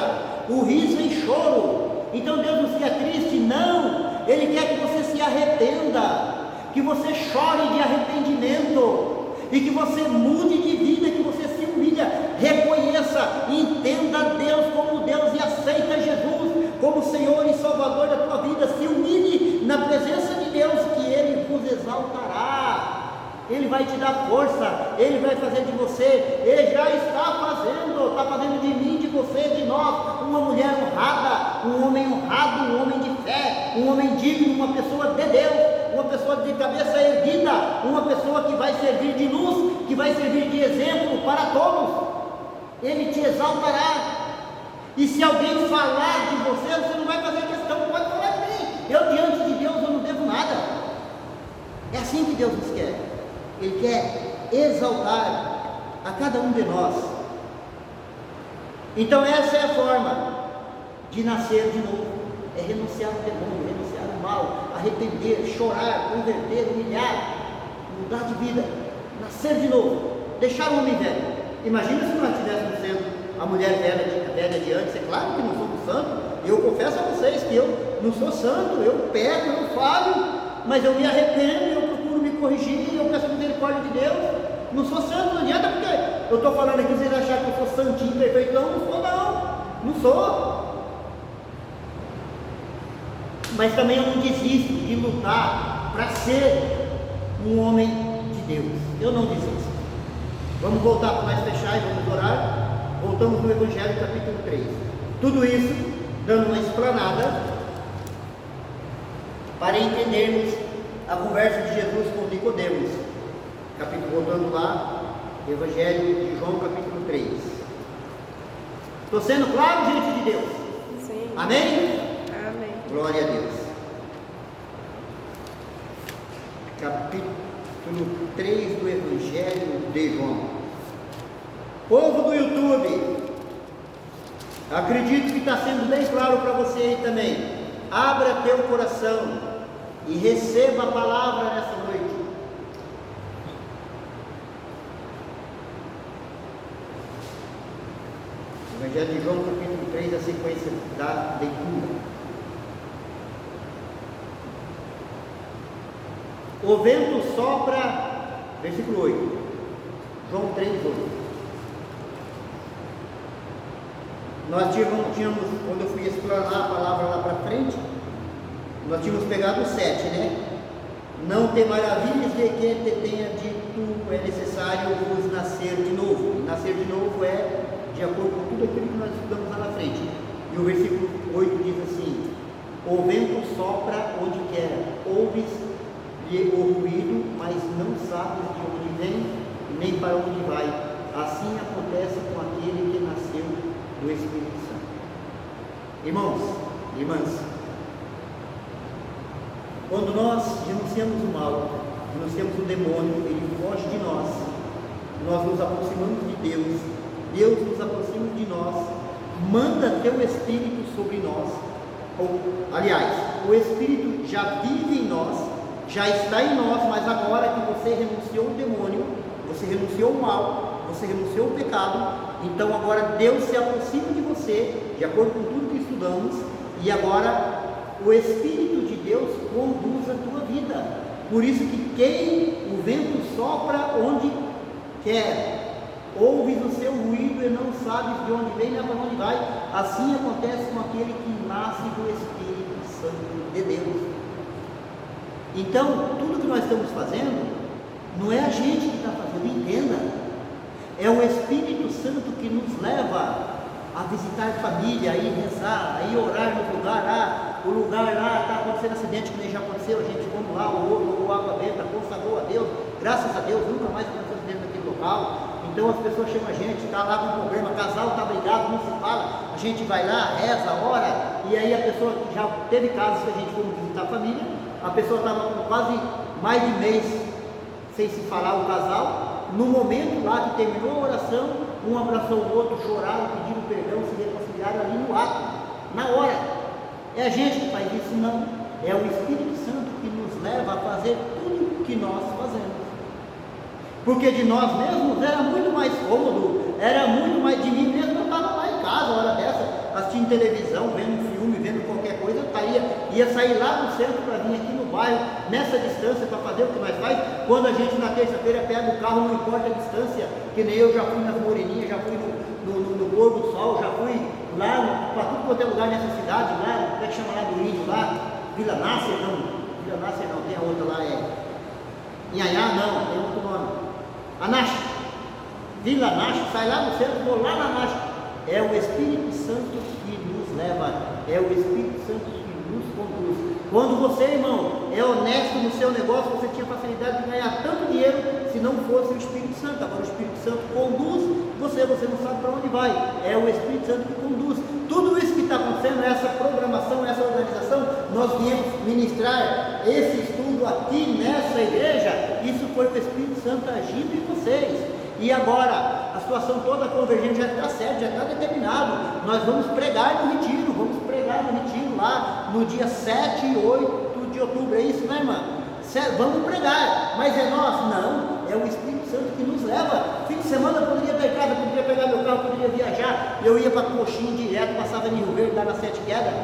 o riso em choro. Então Deus nos quer triste? Não, Ele quer que você se arrependa, que você chore de arrependimento, e que você mude de vida, que você se humilha, reconheça, entenda Deus como Deus e aceita Jesus como Senhor e Salvador da tua vida. Se humilhe na presença de Deus, que Ele vos exaltará. Ele vai te dar força, Ele vai fazer de você, Ele já está fazendo de mim, de você, de nós, uma mulher honrada, um homem honrado, um homem de fé, um homem digno, uma pessoa de Deus, uma pessoa de cabeça erguida, uma pessoa que vai servir de luz, que vai servir de exemplo para todos. Ele te exaltará. E se alguém falar de você, você não vai fazer questão, pode falar de mim. Eu diante de Deus eu não devo nada. É assim que Deus nos quer. Ele quer exaltar a cada um de nós. Então essa é a forma de nascer de novo. É renunciar ao demônio, renunciar ao mal, arrepender, chorar, converter, humilhar, mudar de vida, nascer de novo, deixar o homem velho. Imagina se nós estivéssemos sendo a mulher velha de antes. É claro que não somos santos. Eu confesso a vocês que eu não sou santo, eu peco, eu falho, mas eu me arrependo, eu procuro me corrigir, eu peço a misericórdia de Deus. Não sou santo, não adianta, porque eu estou falando aqui, vocês acharam que eu sou santinho, perfeito. Não sou, não sou. Mas também eu não desisto de lutar para ser um homem de Deus. Eu não desisto. Vamos voltar para nós fechar e vamos orar. Voltamos no Evangelho capítulo 3. Tudo isso dando uma explanada para entendermos a conversa de Jesus com Nicodemos. Voltando lá, Evangelho de João capítulo 3. Estou sendo claro diante de Deus? Sim. Amém? Amém. Glória a Deus. Capítulo 3 do Evangelho de João. Povo do YouTube, acredito que está sendo bem claro para você aí também. Abra teu coração e receba a palavra nessa noite. Evangelho de João, capítulo 3, a sequência da leitura. O vento sopra, versículo 8, João 3, 8. Nós tínhamos, quando eu fui explanar a palavra lá para frente, nós tínhamos pegado o 7, né? Não te maravilhes de que te tenha dito, é necessário vos nascer de novo. E nascer de novo é de acordo com tudo aquilo que nós estudamos lá na frente. E o versículo 8 diz assim: o vento sopra onde quer, ouves-lhe o ruído, mas não sabes de onde vem, nem para onde vai. Assim acontece com aquele que nasceu do Espírito Santo. Irmãos, irmãs, quando nós renunciamos o mal, renunciamos o demônio, ele foge de nós, nós nos aproximamos de Deus, Deus nos aproxima de nós, manda teu Espírito sobre nós. Aliás, o Espírito já vive em nós, já está em nós, mas agora que você renunciou o demônio, você renunciou o mal, você renunciou o pecado, então agora Deus se aproxima de você, de acordo com tudo que estudamos, e agora o Espírito de Deus conduz a tua vida. Por isso que o vento sopra onde quer, ouves o seu ruído e não sabes de onde vem nem para onde vai. Assim acontece com aquele que nasce do Espírito Santo de Deus. Então, tudo que nós estamos fazendo, não é a gente que está fazendo, entenda, é o Espírito Santo que nos leva a visitar família, a ir rezar, a ir orar no lugar lá, o lugar lá está acontecendo acidente que nem já aconteceu, a gente vamos lá, orou água benta, consagrou a Deus, graças a Deus, nunca mais aconteceu acidente naquele local. Então as pessoas chamam a gente, está lá com problema, casal está brigado, não se fala, a gente vai lá, reza, ora, e aí a pessoa, já teve casos que a gente foi visitar a família, a pessoa estava com quase mais de mês sem se falar, o casal, no momento lá que terminou a oração, um abraçou o outro, choraram, pediram perdão, se reconciliaram ali no ato, na hora. É a gente que faz isso? Não, é o Espírito Santo que nos leva a fazer tudo o que nós fazemos. Porque de nós mesmos era muito mais cômodo, era muito mais de mim mesmo. Eu estava lá em casa, hora dessa, assistindo televisão, vendo um filme, vendo qualquer coisa, ia sair lá do centro para vir aqui no bairro, nessa distância, para fazer o que nós faz. Quando a gente na terça-feira pega o carro, não importa a distância, que nem eu já fui nas Moreninhas, já fui no Pôr do Sol, já fui lá para tudo quanto é lugar nessa cidade, lá, como é que chama lá do Índio, lá, Vila Nasser não, tem a outra lá, Inhaiá, não, tem outro nome. Anache, Vila Anache, sai lá no centro, vou lá na Anache. É o Espírito Santo que nos leva, é o Espírito Santo que nos conduz. Quando você, irmão, é honesto no seu negócio, você tinha facilidade de ganhar tanto dinheiro se não fosse o Espírito Santo. Agora o Espírito Santo conduz você não sabe para onde vai, é o Espírito Santo que conduz. Tudo isso que está acontecendo, essa programação, essa organização, nós viemos ministrar esse estudo aqui nessa igreja, isso foi o Espírito Santo agindo em vocês. E agora, a situação toda convergente já está certa, já está determinado. Nós vamos pregar no retiro, lá no dia 7 e 8 de outubro, é isso, né, irmã? Vamos pregar, mas é nós? Não, é o Espírito Santo que nos leva. Fim de semana eu poderia estar em casa, poderia pegar meu carro, poderia viajar, eu ia para Coxim direto, passava em Rio Verde, lá na Sete Quedas,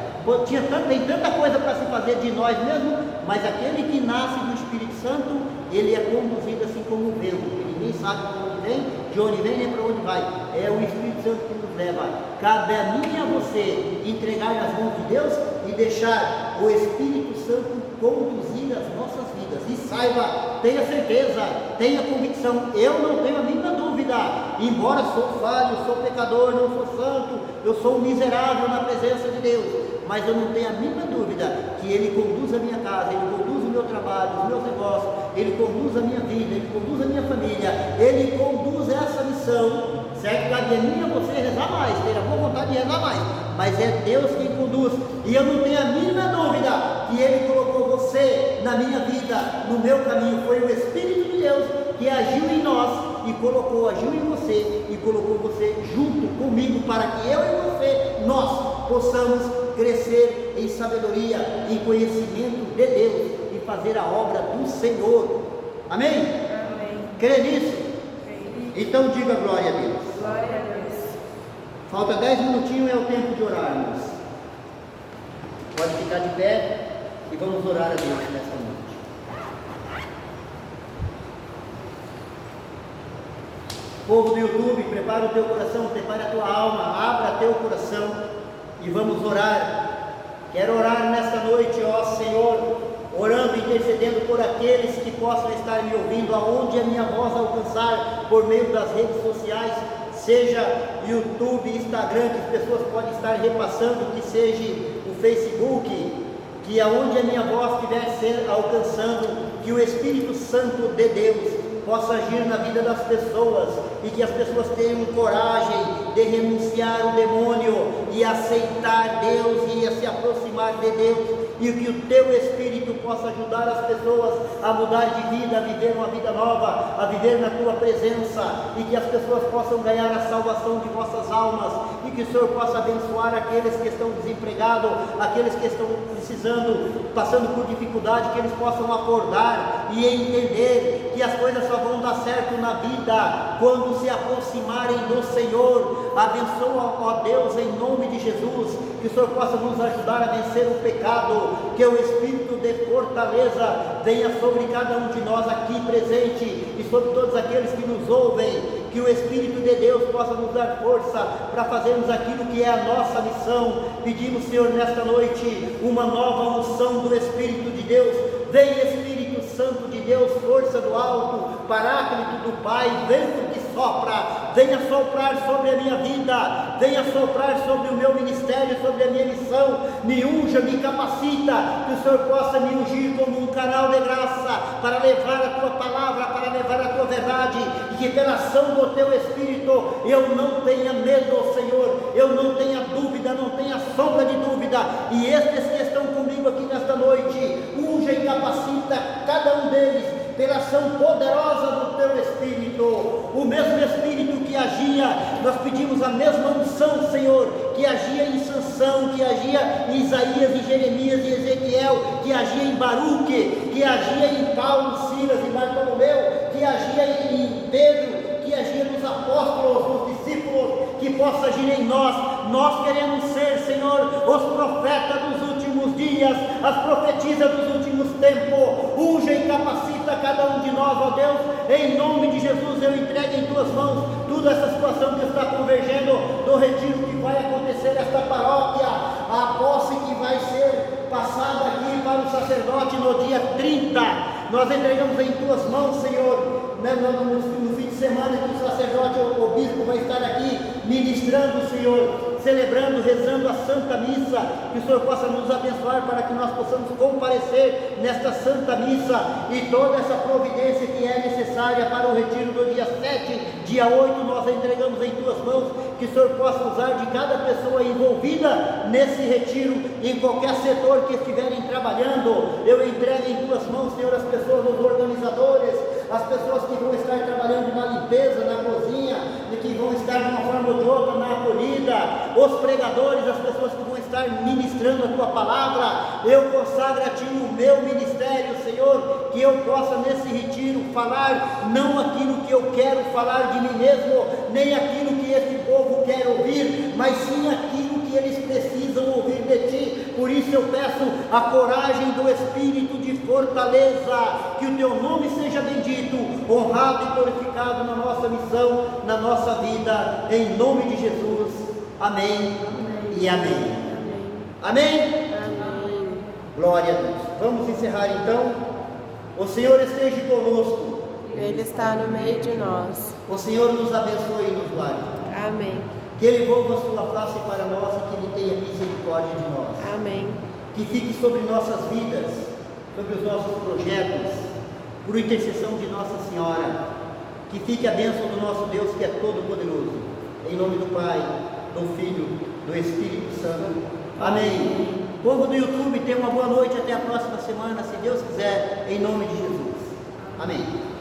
tem tanta coisa para se fazer de nós mesmos, mas aquele que nasce do Espírito Santo, ele é conduzido assim como o vento, ninguém sabe para onde vem, de onde vem nem para onde vai, é o Espírito Santo que nos leva. Cabe a mim e a você entregar nas mãos de Deus e deixar o Espírito Santo conduzir as nossas vidas. E saiba, tenha certeza, tenha convicção, eu não tenho a mínima dúvida, embora sou falho, sou pecador, não sou santo, eu sou um miserável na presença de Deus, mas eu não tenho a mínima dúvida que Ele conduz a minha casa, Ele conduz o meu trabalho, os meus negócios, Ele conduz a minha vida, Ele conduz a minha família, Ele conduz essa missão, certo? Cabe a mim e a você rezar mais, ter a boa vontade de rezar mais, mas é Deus quem conduz, e eu não tenho a mínima dúvida que Ele colocou você na minha vida, no meu caminho. Foi o Espírito de Deus que agiu em nós e agiu em você e colocou você junto comigo para que eu e você, nós possamos crescer em sabedoria, em conhecimento de Deus e fazer a obra do Senhor. Amém? Amém. Crê nisso? Amém. Então diga glória a Deus. Glória a Deus. Falta 10 minutinhos, é o tempo de orarmos. Pode ficar de pé e vamos orar a Deus nesta noite. Povo do YouTube, prepara o teu coração, prepara a tua alma, abra teu coração e vamos orar. Quero orar nesta noite, ó Senhor, orando e intercedendo por aqueles que possam estar me ouvindo, aonde a minha voz alcançar, por meio das redes sociais, seja YouTube, Instagram, que as pessoas podem estar repassando, que seja o Facebook, que aonde a minha voz estiver ser alcançando, que o Espírito Santo de Deus possa agir na vida das pessoas, e que as pessoas tenham coragem de renunciar o demônio e aceitar Deus e se aproximar de Deus, e que o teu Espírito possa ajudar as pessoas a mudar de vida, a viver uma vida nova, a viver na tua presença, e que as pessoas possam ganhar a salvação de vossas almas, e que o Senhor possa abençoar aqueles que estão desempregados, aqueles que estão precisando, passando por dificuldade, que eles possam acordar e entender que as coisas só vão dar certo na vida quando se aproximarem do Senhor. Abençoa, ó Deus, em nome de Jesus, que o Senhor possa nos ajudar a vencer o pecado, que o Espírito de fortaleza venha sobre cada um de nós aqui presente e sobre todos aqueles que nos ouvem, que o Espírito de Deus possa nos dar força para fazermos aquilo que é a nossa missão. Pedimos, Senhor, nesta noite, uma nova unção do Espírito de Deus. Vem, Espírito Santo de Deus, força do alto, Paráclito do Pai, vento que sopra, venha soprar sobre a minha vida, venha soprar sobre o meu ministério, sobre a minha missão, me unja, me capacita, que o Senhor possa me ungir como um canal de graça, para levar a tua palavra, para levar a tua verdade, e que pela ação do teu Espírito, eu não tenha medo, Senhor, eu não tenha dúvida, não tenha sombra de dúvida, e estes que estão comigo aqui nesta noite, unja e capacita cada um deles, pela ação poderosa do teu Espírito, o mesmo Espírito que agia, nós pedimos a mesma unção, Senhor, que agia em Sansão, que agia em Isaías, em Jeremias e Ezequiel, que agia em Baruque, que agia em Paulo, Silas e Bartolomeu, que agia em Pedro, que agia nos apóstolos, nos discípulos, que possa agir em nós. Nós queremos ser, Senhor, os profetas dos últimos dias, as profetisas dos últimos tempos. Unja e capacita cada um de nós, ó Deus, em nome de Jesus. Eu entrego em tuas mãos toda essa situação que está convergendo do retiro que vai acontecer nesta paróquia, a posse que vai ser passada aqui para o sacerdote no dia 30. Nós entregamos em tuas mãos, Senhor, no fim de semana que o sacerdote, o bispo vai estar aqui ministrando, Senhor, celebrando, rezando a Santa Missa, que o Senhor possa nos abençoar para que nós possamos comparecer nesta Santa Missa, e toda essa providência que é necessária para o retiro do dia 7, dia 8, nós entregamos em tuas mãos, que o Senhor possa usar de cada pessoa envolvida nesse retiro, em qualquer setor que estiverem trabalhando. Eu entrego em tuas mãos, Senhor, as pessoas, os organizadores, as pessoas que vão estar trabalhando na limpeza, na cozinha, e que vão estar de uma forma ou de outra na acolhida, os pregadores, as pessoas que vão estar ministrando a tua palavra. Eu consagro a ti o meu ministério, Senhor, que eu possa nesse retiro falar não aquilo que eu quero falar de mim mesmo, nem aquilo que esse povo quer ouvir, mas sim aquilo que eles precisam ouvir de ti. Por isso eu peço a coragem do Espírito de fortaleza, que o teu nome seja bendito, honrado e glorificado na nossa missão, na nossa vida, em nome de Jesus. Amém, amém. E amém. Amém. Amém? Amém. Glória a Deus. Vamos encerrar então. O Senhor esteja conosco. Ele está no meio de nós. O Senhor nos abençoe e nos guarde. Amém. Que Ele volva a sua face para nós e que Ele tenha misericórdia de nós. Amém. Que fique sobre nossas vidas, sobre os nossos projetos, por intercessão de Nossa Senhora. Que fique a bênção do nosso Deus, que é todo poderoso. Em nome do Pai, do Filho, do Espírito Santo. Amém. Povo do YouTube, tenha uma boa noite, até a próxima semana, se Deus quiser, em nome de Jesus. Amém.